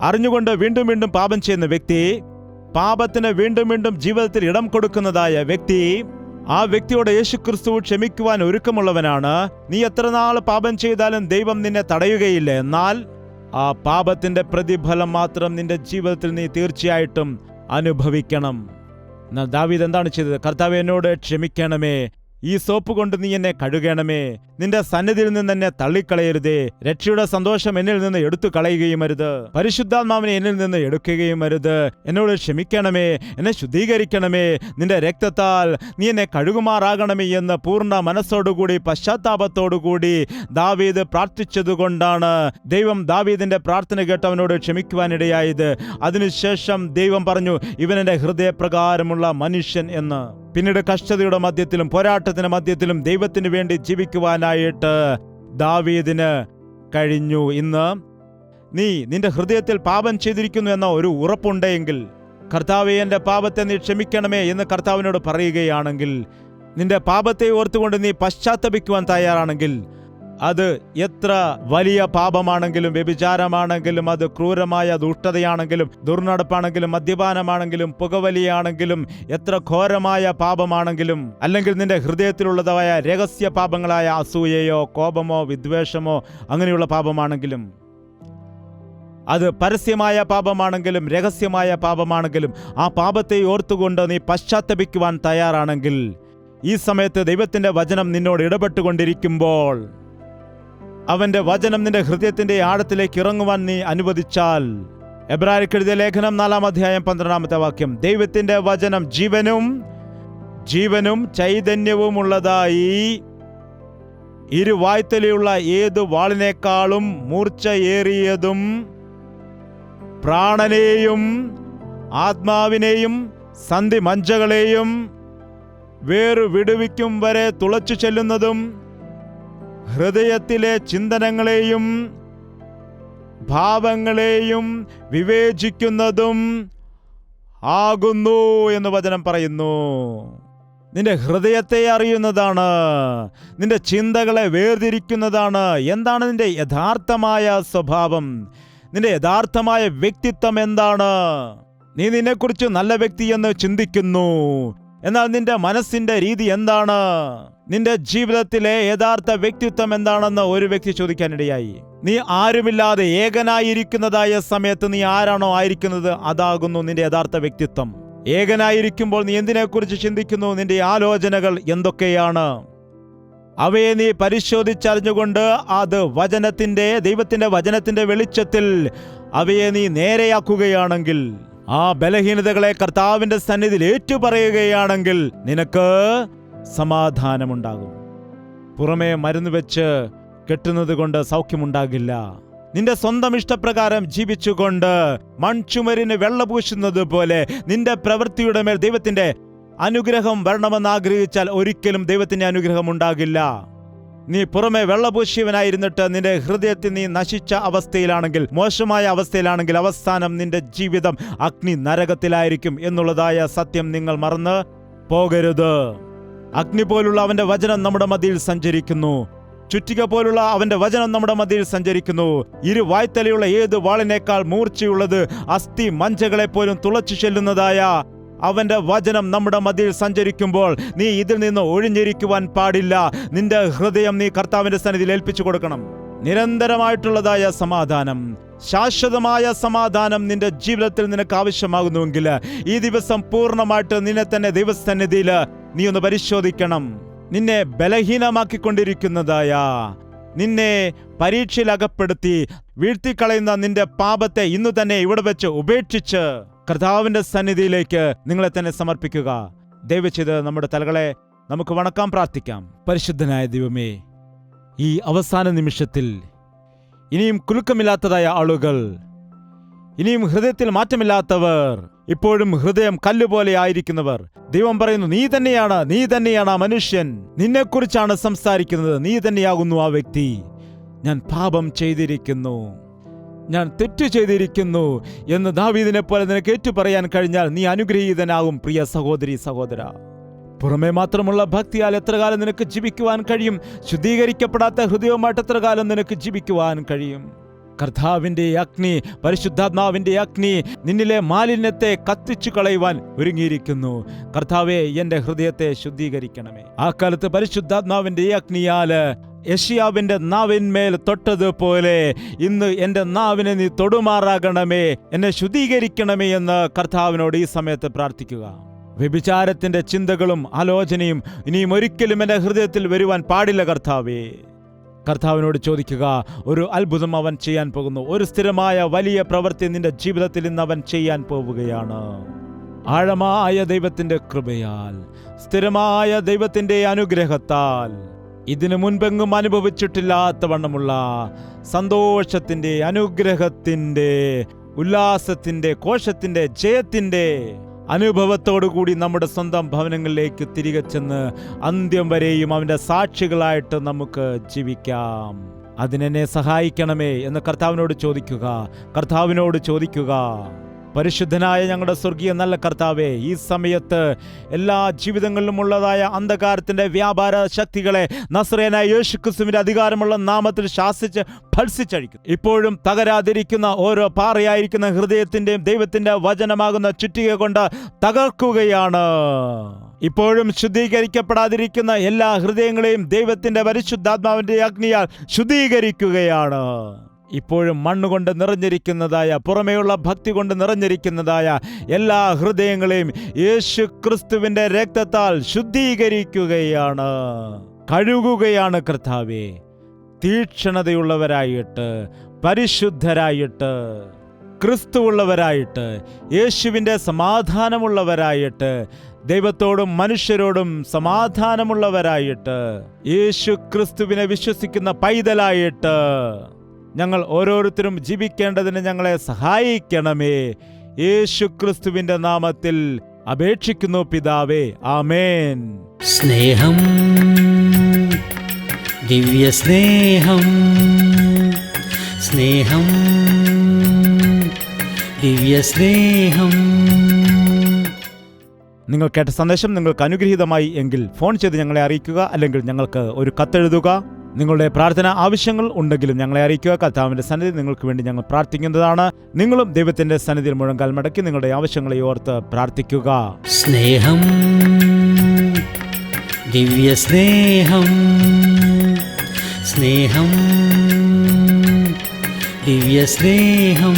അറിഞ്ഞുകൊണ്ട് വീണ്ടും വീണ്ടും പാപം ചെയ്യുന്ന വ്യക്തി, പാപത്തിന് വീണ്ടും വീണ്ടും ജീവിതത്തിൽ ഇടം കൊടുക്കുന്നതായ വ്യക്തി, ആ വ്യക്തിയോട് യേശുക്രിസ്തു ക്ഷമിക്കുവാൻ ഒരുക്കമുള്ളവനാണ്. നീ എത്ര നാൾ പാപം ചെയ്താലും ദൈവം നിന്നെ തടയുകയില്ല. എന്നാൽ ആ പാപത്തിന്റെ പ്രതിഫലം മാത്രം നിന്റെ ജീവിതത്തിൽ നീ തീർച്ചയായിട്ടും അനുഭവിക്കണം. എന്നാൽ ദാവീദ് എന്താണ് ചെയ്തത്? കർത്താവേ, എന്നോട് ക്ഷമിക്കണമേ, ഈ സോപ്പ് കൊണ്ട് നീ എന്നെ കഴുകണമേ, നിന്റെ സന്നിധിയിൽ നിന്ന് എന്നെ തള്ളിക്കളയരുതേ, രക്ഷയുടെ സന്തോഷം എന്നിൽ നിന്ന് എടുത്തു കളയുകയും അരുത്, പരിശുദ്ധാത്മാവിനെ എന്നിൽ നിന്ന് എടുക്കുകയും അരുത്. എന്നോട് ക്ഷമിക്കണമേ, എന്നെ ശുദ്ധീകരിക്കണമേ, നിന്റെ രക്തത്താൽ നീ എന്നെ കഴുകുമാറാകണമേ എന്ന് പൂർണ്ണ മനസ്സോടുകൂടി പശ്ചാത്താപത്തോടുകൂടി ദാവീദ് പ്രാർത്ഥിച്ചതുകൊണ്ടാണ് ദൈവം ദാവീദിന്റെ പ്രാർത്ഥന കേട്ട് അവനോട് ക്ഷമിക്കുവാനിടയായത്. അതിനുശേഷം ദൈവം പറഞ്ഞു, ഇവൻ എന്റെ ഹൃദയപ്രകാരമുള്ള മനുഷ്യൻ എന്ന്. പിന്നീട് കഷ്ടതയുടെ മധ്യത്തിലും പോരാട്ടത്തിന്റെ മധ്യത്തിലും ദൈവത്തിന് വേണ്ടി ജീവിക്കുവാനായിട്ട് ദാവീദിന് കഴിഞ്ഞു. ഇന്ന് നീ നിന്റെ ഹൃദയത്തിൽ പാപം ചെയ്തിരിക്കുന്നു എന്ന ഒരു ഉറപ്പുണ്ടെങ്കിൽ, കർത്താവേ എന്റെ പാപത്തെ നീ ക്ഷമിക്കണമേ എന്ന് കർത്താവിനോട് പറയുകയാണെങ്കിൽ, നിന്റെ പാപത്തെ ഓർത്തുകൊണ്ട് നീ പശ്ചാത്തപിക്കുവാൻ തയ്യാറാണെങ്കിൽ, അത് എത്ര വലിയ പാപമാണെങ്കിലും, വ്യഭിചാരമാണെങ്കിലും, അത് ക്രൂരമായ ദുഷ്ടതയാണെങ്കിലും, ദുർനടപ്പാണെങ്കിലും, മദ്യപാനമാണെങ്കിലും, പുകവലിയാണെങ്കിലും, എത്ര ഘോരമായ പാപമാണെങ്കിലും, അല്ലെങ്കിൽ നിന്റെ ഹൃദയത്തിലുള്ളതായ രഹസ്യ പാപങ്ങളായ അസൂയയോ കോപമോ വിദ്വേഷമോ അങ്ങനെയുള്ള പാപമാണെങ്കിലും, അത് പരസ്യമായ പാപമാണെങ്കിലും രഹസ്യമായ പാപമാണെങ്കിലും, ആ പാപത്തെ ഓർത്തുകൊണ്ട് നീ പശ്ചാത്തപിക്കുവാൻ തയ്യാറാണെങ്കിൽ, ഈ സമയത്ത് ദൈവത്തിന്റെ വചനം നിന്നോട് ഇടപെട്ടുകൊണ്ടിരിക്കുമ്പോൾ, അവന്റെ വചനം നിന്റെ ഹൃദയത്തിന്റെ ആഴത്തിലേക്ക് ഇറങ്ങുവാൻ നീ അനുവദിച്ചാൽ, എബ്രായർക്ക് എഴുതിയ ലേഖനം 4-ാം അധ്യായം 12-ാമത്തെ വാക്യം, ദൈവത്തിന്റെ വചനം ജീവനും ചൈതന്യവുമുള്ളതായി ഇരുവായ്ത്തലയുള്ള ഏതു വാളിനേക്കാളും മൂർച്ചയേറിയതും പ്രാണനെയും ആത്മാവിനെയും സന്ധിമജ്ജകളെയും വേർവിടുവിക്കും വരെ തുളച്ചു ചെല്ലുന്നതും ഹൃദയത്തിലെ ചിന്തനങ്ങളെയും ഭാവങ്ങളെയും വിവേചിക്കുന്നതും ആകുന്നു എന്ന് വചനം പറയുന്നു. നിന്റെ ഹൃദയത്തെ അറിയുന്നതാണ്, നിന്റെ ചിന്തകളെ വേർതിരിക്കുന്നതാണ്. എന്താണ് നിന്റെ യഥാർത്ഥമായ സ്വഭാവം, നിന്റെ യഥാർത്ഥമായ വ്യക്തിത്വം എന്താണ്? നീ നിന്നെക്കുറിച്ച് നല്ല വ്യക്തിയെന്ന് ചിന്തിക്കുന്നു, എന്നാൽ നിന്റെ മനസ്സിന്റെ രീതി എന്താണ്? നിന്റെ ജീവിതത്തിലെ യഥാർത്ഥ വ്യക്തിത്വം എന്താണെന്ന് ഒരു വ്യക്തി ചോദിക്കാനിടയായി. നീ ആരുമില്ലാതെ ഏകനായിരിക്കുന്നതായ സമയത്ത് നീ ആരാണോ ആയിരിക്കുന്നത് അതാകുന്നു നിന്റെ യഥാർത്ഥ വ്യക്തിത്വം. ഏകനായിരിക്കുമ്പോൾ നീ എന്തിനെക്കുറിച്ച് ചിന്തിക്കുന്നു? നിന്റെ ആലോചനകൾ എന്തൊക്കെയാണ്? അവയെ നീ പരിശോധിച്ചറിഞ്ഞുകൊണ്ട് അത് ദൈവത്തിന്റെ വചനത്തിന്റെ വെളിച്ചത്തിൽ അവയെ നീ നേരെയാക്കുകയാണെങ്കിൽ, ആ ബലഹീനതകളെ കർത്താവിന്റെ സന്നിധിയിൽ ഏറ്റുപറയുകയാണെങ്കിൽ നിനക്ക് സമാധാനമുണ്ടാകും. പുറമേ മരുന്ന് വെച്ച് കെട്ടുന്നത് കൊണ്ട് സൗഖ്യമുണ്ടാകില്ല. നിന്റെ സ്വന്തം ഇഷ്ടപ്രകാരം ജീവിച്ചുകൊണ്ട് മൺചുമരിന് വെള്ളപൂശുന്നത് പോലെ നിന്റെ പ്രവൃത്തിയുടെ മേൽ ദൈവത്തിന്റെ അനുഗ്രഹം വരണമെന്ന് ആഗ്രഹിച്ചാൽ ഒരിക്കലും ദൈവത്തിന്റെ അനുഗ്രഹം ഉണ്ടാകില്ല. നീ പുറമെ വെള്ളപൂശിയവനായിരുന്നിട്ട് നിന്റെ ഹൃദയത്തിൽ നീ നശിച്ച അവസ്ഥയിലാണെങ്കിൽ, മോശമായ അവസ്ഥയിലാണെങ്കിൽ, അവസാനം നിന്റെ ജീവിതം അഗ്നി നരകത്തിലായിരിക്കും എന്നുള്ളതായ സത്യം നിങ്ങൾ മറന്ന് പോകരുത്. അഗ്നി പോലുള്ള അവന്റെ വചനം നമ്മുടെ മധ്യയിൽ സഞ്ചരിക്കുന്നു. ചുറ്റിക പോലുള്ള അവന്റെ വചനം നമ്മുടെ മധ്യയിൽ സഞ്ചരിക്കുന്നു. ഇരുവായ്ത്തലയുള്ള ഏത് വാളിനേക്കാൾ മൂർച്ചയുള്ളത്, അസ്ഥി മഞ്ചകളെ പോലും തുളച്ചു ചെല്ലുന്നതായ അവന്റെ വചനം നമ്മുടെ മധ്യയിൽ സഞ്ചരിക്കുമ്പോൾ നീ ഇതിൽ നിന്ന് ഒഴിഞ്ഞിരിക്കുവാൻ പാടില്ല. നിന്റെ ഹൃദയം നീ കർത്താവിന്റെ സന്നിധിയിൽ ഏൽപ്പിച്ചു കൊടുക്കണം. നിരന്തരമായിട്ടുള്ളതായ സമാധാനം, ശാശ്വതമായ സമാധാനം നിന്റെ ജീവിതത്തിൽ നിനക്ക് ആവശ്യമാകുന്നുവെങ്കിൽ ഈ ദിവസം പൂർണ്ണമായിട്ട് നിന്നെ തന്നെ ദൈവസന്നിധിയിൽ നീ ഒന്ന് പരിശോധിക്കണം. നിന്നെ ബലഹീനമാക്കിക്കൊണ്ടിരിക്കുന്നതായ, നിന്നെ പരീക്ഷയിൽ അകപ്പെടുത്തി വീഴ്ത്തിക്കളയുന്ന നിന്റെ പാപത്തെ ഇന്നു തന്നെ ഇവിടെ വെച്ച് ഉപേക്ഷിച്ച് കർത്താവിന്റെ സന്നിധിയിലേക്ക് നിങ്ങളെ തന്നെ സമർപ്പിക്കുക. ദയവ് ചെയ്ത് നമ്മുടെ തലകളെ നമുക്ക് വണക്കാം, പ്രാർത്ഥിക്കാം. പരിശുദ്ധനായ ദൈവമേ, ഈ അവസാന നിമിഷത്തിൽ ഇനിയും കുലുക്കമില്ലാത്തതായ ആളുകൾ, ഇനിയും ഹൃദയത്തിൽ മാറ്റമില്ലാത്തവർ, ഇപ്പോഴും ഹൃദയം കല്ലുപോലെ ആയിരിക്കുന്നവർ, ദൈവം പറയുന്നു, നീ തന്നെയാണ് ആ മനുഷ്യൻ, നിന്നെക്കുറിച്ചാണ് സംസാരിക്കുന്നത്, നീ തന്നെയാകുന്നു ആ വ്യക്തി. ഞാൻ പാപം ചെയ്തിരിക്കുന്നു, ഞാൻ തെറ്റ് ചെയ്തിരിക്കുന്നു എന്ന് ദാവീദിനെ പോലെ നിനക്ക് ഏറ്റുപറയാൻ കഴിഞ്ഞാൽ നീ അനുഗ്രഹീതനാകും. പ്രിയ സഹോദരി, സഹോദര, പുറമേ മാത്രമുള്ള ഭക്തിയാൽ എത്ര കാലം നിനക്ക് ജീവിക്കുവാൻ കഴിയും? ശുദ്ധീകരിക്കപ്പെടാത്ത ഹൃദയവുമായിട്ട് എത്ര കാലം നിനക്ക് ജീവിക്കുവാൻ കഴിയും? കർത്താവിന്റെ അഗ്നി, പരിശുദ്ധാത്മാവിന്റെ അഗ്നി നിന്നിലെ മാലിന്യത്തെ കത്തിച്ചു കളയുവാൻ ഒരുങ്ങിയിരിക്കുന്നു. കർത്താവേ, എന്റെ ഹൃദയത്തെ ശുദ്ധീകരിക്കണമേ. ആ കാലത്ത് പരിശുദ്ധാത്മാവിന്റെ അഗ്നിയാല് യെശയ്യാവിന്റെ നാവിന്മേൽ തൊട്ടതുപോലെ ഇന്ന് എന്റെ നാവിനെ നീ തൊടുമാറാകണമേ, എന്നെ ശുദ്ധീകരിക്കണമേ എന്ന് കർത്താവിനോട് ഈ സമയത്ത് പ്രാർത്ഥിക്കുക. വ്യഭിചാരത്തിന്റെ ചിന്തകളും ആലോചനയും ഇനിയും ഒരിക്കലും എന്റെ ഹൃദയത്തിൽ വരുവാൻ പാടില്ല കർത്താവേ. കർത്താവിനോട് ചോദിക്കുക, ഒരു അത്ഭുതം അവൻ ചെയ്യാൻ പോകുന്നു. ഒരു സ്ഥിരമായ വലിയ പ്രവൃത്തി നിന്റെ ജീവിതത്തിൽ ഇന്ന് അവൻ ചെയ്യാൻ പോവുകയാണ്. ആഴമായ ദൈവത്തിന്റെ കൃപയാൽ, സ്ഥിരമായ ദൈവത്തിന്റെ അനുഗ്രഹത്താൽ, ഇതിനു മുൻപെങ്ങും അനുഭവിച്ചിട്ടില്ലാത്ത വണ്ണമുള്ള സന്തോഷത്തിന്റെ, അനുഗ്രഹത്തിന്റെ, ഉല്ലാസത്തിന്റെ, കോശത്തിന്റെ, ജയത്തിന്റെ അനുഭവത്തോടുകൂടി നമ്മുടെ സ്വന്തം ഭവനങ്ങളിലേക്ക് തിരികെ ചെന്ന് അന്ത്യം വരെയും അവന്റെ സാക്ഷികളായിട്ട് നമുക്ക് ജീവിക്കാം. അതിനെന്നെ സഹായിക്കണമേ എന്ന് കർത്താവിനോട് ചോദിക്കുക. പരിശുദ്ധനായ ഞങ്ങളുടെ സ്വർഗീയ നല്ല കർത്താവേ, ഈ സമയത്ത് എല്ലാ ജീവിതങ്ങളിലും ഉള്ളതായ അന്ധകാരത്തിന്റെ വ്യാപാര ശക്തികളെ നസ്രയനായ യേശുക്രിസ്തുവിന്റെ അധികാരമുള്ള നാമത്തിൽ ശാസിച്ച് ഭത്സിച്ചഴിക്കുന്നു. ഇപ്പോഴും തകരാതിരിക്കുന്ന ഓരോ പാറയായിരിക്കുന്ന ഹൃദയത്തിന്റെയും ദൈവത്തിന്റെ വചനമാകുന്ന ചുറ്റിക കൊണ്ട് തകർക്കുകയാണ്. ഇപ്പോഴും ശുദ്ധീകരിക്കപ്പെടാതിരിക്കുന്ന എല്ലാ ഹൃദയങ്ങളെയും ദൈവത്തിന്റെ പരിശുദ്ധാത്മാവിന്റെ അഗ്നിയാൽ ശുദ്ധീകരിക്കുകയാണ്. ഇപ്പോഴും മണ്ണുകൊണ്ട് നിറഞ്ഞിരിക്കുന്നതായ, പുറമേയുള്ള ഭക്തി കൊണ്ട് നിറഞ്ഞിരിക്കുന്നതായ എല്ലാ ഹൃദയങ്ങളെയും യേശു ക്രിസ്തുവിന്റെ രക്തത്താൽ ശുദ്ധീകരിക്കുകയാണ്, കഴുകുകയാണ് കർത്താവേ. തീക്ഷ്ണതയുള്ളവരായിട്ട്, പരിശുദ്ധരായിട്ട്, ക്രിസ്തുവുള്ളവരായിട്ട്, യേശുവിൻ്റെ സമാധാനമുള്ളവരായിട്ട്, ദൈവത്തോടും മനുഷ്യരോടും സമാധാനമുള്ളവരായിട്ട്, യേശു ക്രിസ്തുവിനെ വിശ്വസിക്കുന്ന പൈതലായിട്ട് ഞങ്ങൾ ഓരോരുത്തരും ജീവിക്കേണ്ടതിന് ഞങ്ങളെ സഹായിക്കണമേ. യേശു ക്രിസ്തുവിന്റെ നാമത്തിൽ അപേക്ഷിക്കുന്നു പിതാവേ, ആമേൻ. സ്നേഹം, ദിവ്യ സ്നേഹം, സ്നേഹം, ദിവ്യ സ്നേഹം. നിങ്ങൾ കേട്ട സന്ദേശം നിങ്ങൾക്ക് അനുഗ്രഹീതമായി എങ്കിൽ ഫോൺ ചെയ്ത് ഞങ്ങളെ അറിയിക്കുക, അല്ലെങ്കിൽ ഞങ്ങൾക്ക് ഒരു കത്തെഴുതുക. നിങ്ങളുടെ പ്രാർത്ഥന ആവശ്യങ്ങൾ ഉണ്ടെങ്കിലും ഞങ്ങളെ അറിയിക്കുക. കർത്താവിന്റെ സന്നിധി നിങ്ങൾക്ക് വേണ്ടി ഞങ്ങൾ പ്രാർത്ഥിക്കുന്നതാണ്. നിങ്ങളും ദൈവത്തിന്റെ സന്നിധിയിൽ മുഴങ്കാൽ മടക്കി നിങ്ങളുടെ ആവശ്യങ്ങളെ ഓർത്ത് പ്രാർത്ഥിക്കുക. സ്നേഹം, ദിവ്യ സ്നേഹം, സ്നേഹം, ദിവ്യ സ്നേഹം.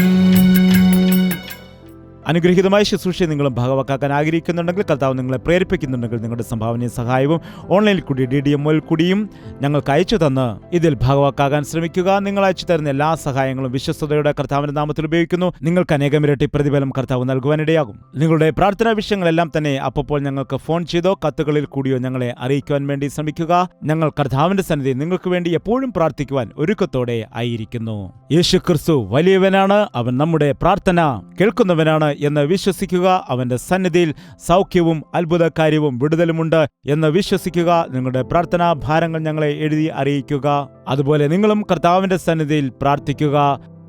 അനുഗ്രഹീതമായ ശുശ്രൂഷയെ നിങ്ങളും ഭാഗവാക്കാക്കാൻ ആഗ്രഹിക്കുന്നുണ്ടെങ്കിൽ, കർത്താവ് നിങ്ങളെ പ്രേരിപ്പിക്കുന്നുണ്ടെങ്കിൽ, നിങ്ങളുടെ സംഭാവനയും സഹായവും ഓൺലൈനിൽ കൂടി DDMO കൂടിയും ഞങ്ങൾക്ക് അയച്ചു തന്ന് ഇതിൽ ഭാഗവാക്കാകാൻ ശ്രമിക്കുക. നിങ്ങൾ അയച്ചു തരുന്ന എല്ലാ സഹായങ്ങളും വിശ്വസ്തയോടെ കർത്താവിന്റെ നാമത്തിൽ ഉപയോഗിക്കുന്നു. നിങ്ങൾക്ക് അനേകം ഇരട്ടി പ്രതിഫലം കർത്താവ് നൽകുവാനിടയാകും. നിങ്ങളുടെ പ്രാർത്ഥനാ വിഷയങ്ങളെല്ലാം തന്നെ അപ്പോൾ ഞങ്ങൾക്ക് ഫോൺ ചെയ്തോ കത്തുകളിൽ കൂടിയോ ഞങ്ങളെ അറിയിക്കുവാൻ വേണ്ടി ശ്രമിക്കുക. ഞങ്ങൾ കർത്താവിന്റെ സന്നിധി നിങ്ങൾക്ക് വേണ്ടി എപ്പോഴും പ്രാർത്ഥിക്കുവാൻ ഒരുക്കത്തോടെ ആയിരിക്കുന്നു. യേശു ക്രിസ്തു വലിയവനാണ്, അവൻ നമ്മുടെ പ്രാർത്ഥന കേൾക്കുന്നവനാണ് എന്ന് വിശ്വസിക്കുക. അവന്റെ സന്നിധിയിൽ സൗഖ്യവും അത്ഭുതകാര്യവും വിടുതലുമുണ്ട് എന്ന് വിശ്വസിക്കുക. നിങ്ങളുടെ പ്രാർത്ഥനാ ഭാരങ്ങൾ ഞങ്ങളെ എഴുതി അറിയിക്കുക. അതുപോലെ നിങ്ങളും കർത്താവിന്റെ സന്നിധിയിൽ പ്രാർത്ഥിക്കുക.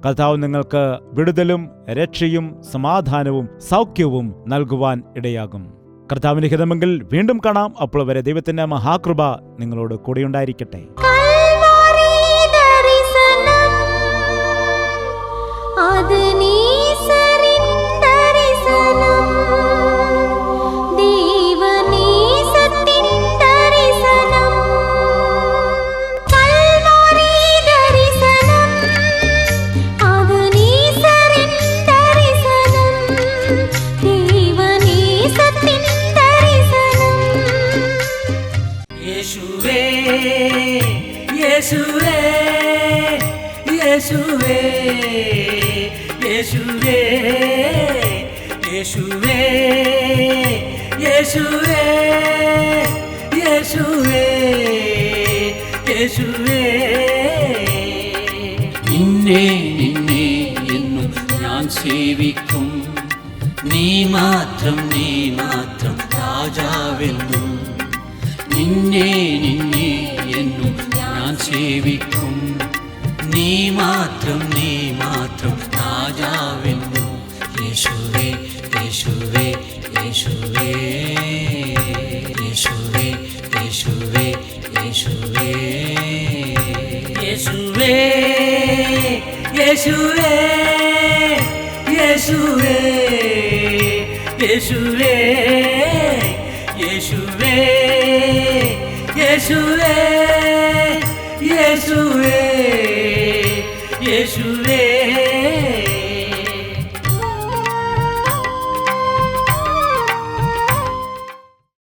കർത്താവ് നിങ്ങൾക്ക് വിടുതലും രക്ഷയും സമാധാനവും സൗഖ്യവും നൽകുവാൻ ഇടയാകും. കർത്താവിന്റെ ഹിതമെങ്കിൽ വീണ്ടും കാണാം. അപ്പോൾ വരെ ദൈവത്തിന്റെ മഹാകൃപ നിങ്ങളോട് കൂടെയുണ്ടായിരിക്കട്ടെ. യേശുവേ യേശുവേ. നിന്നെ നിന്നെ എന്നും ഞാൻ സേവിക്കും, നീ മാത്രം രാജാവെന്നും. നിന്നെ നിന്നെ എന്നും ഞാൻ സേവിക്കും, നീ മാത്രം രാജാവെന്നും. യേശുവേ യേശുവേ യേശുവേ യേശുവേ യേശുവേ യേശുവേ യേശുവേ യേശുവേ യേശുവേ യേശുവേ യേശുവേ യേശുവേ യേശുവേ യേശുവേ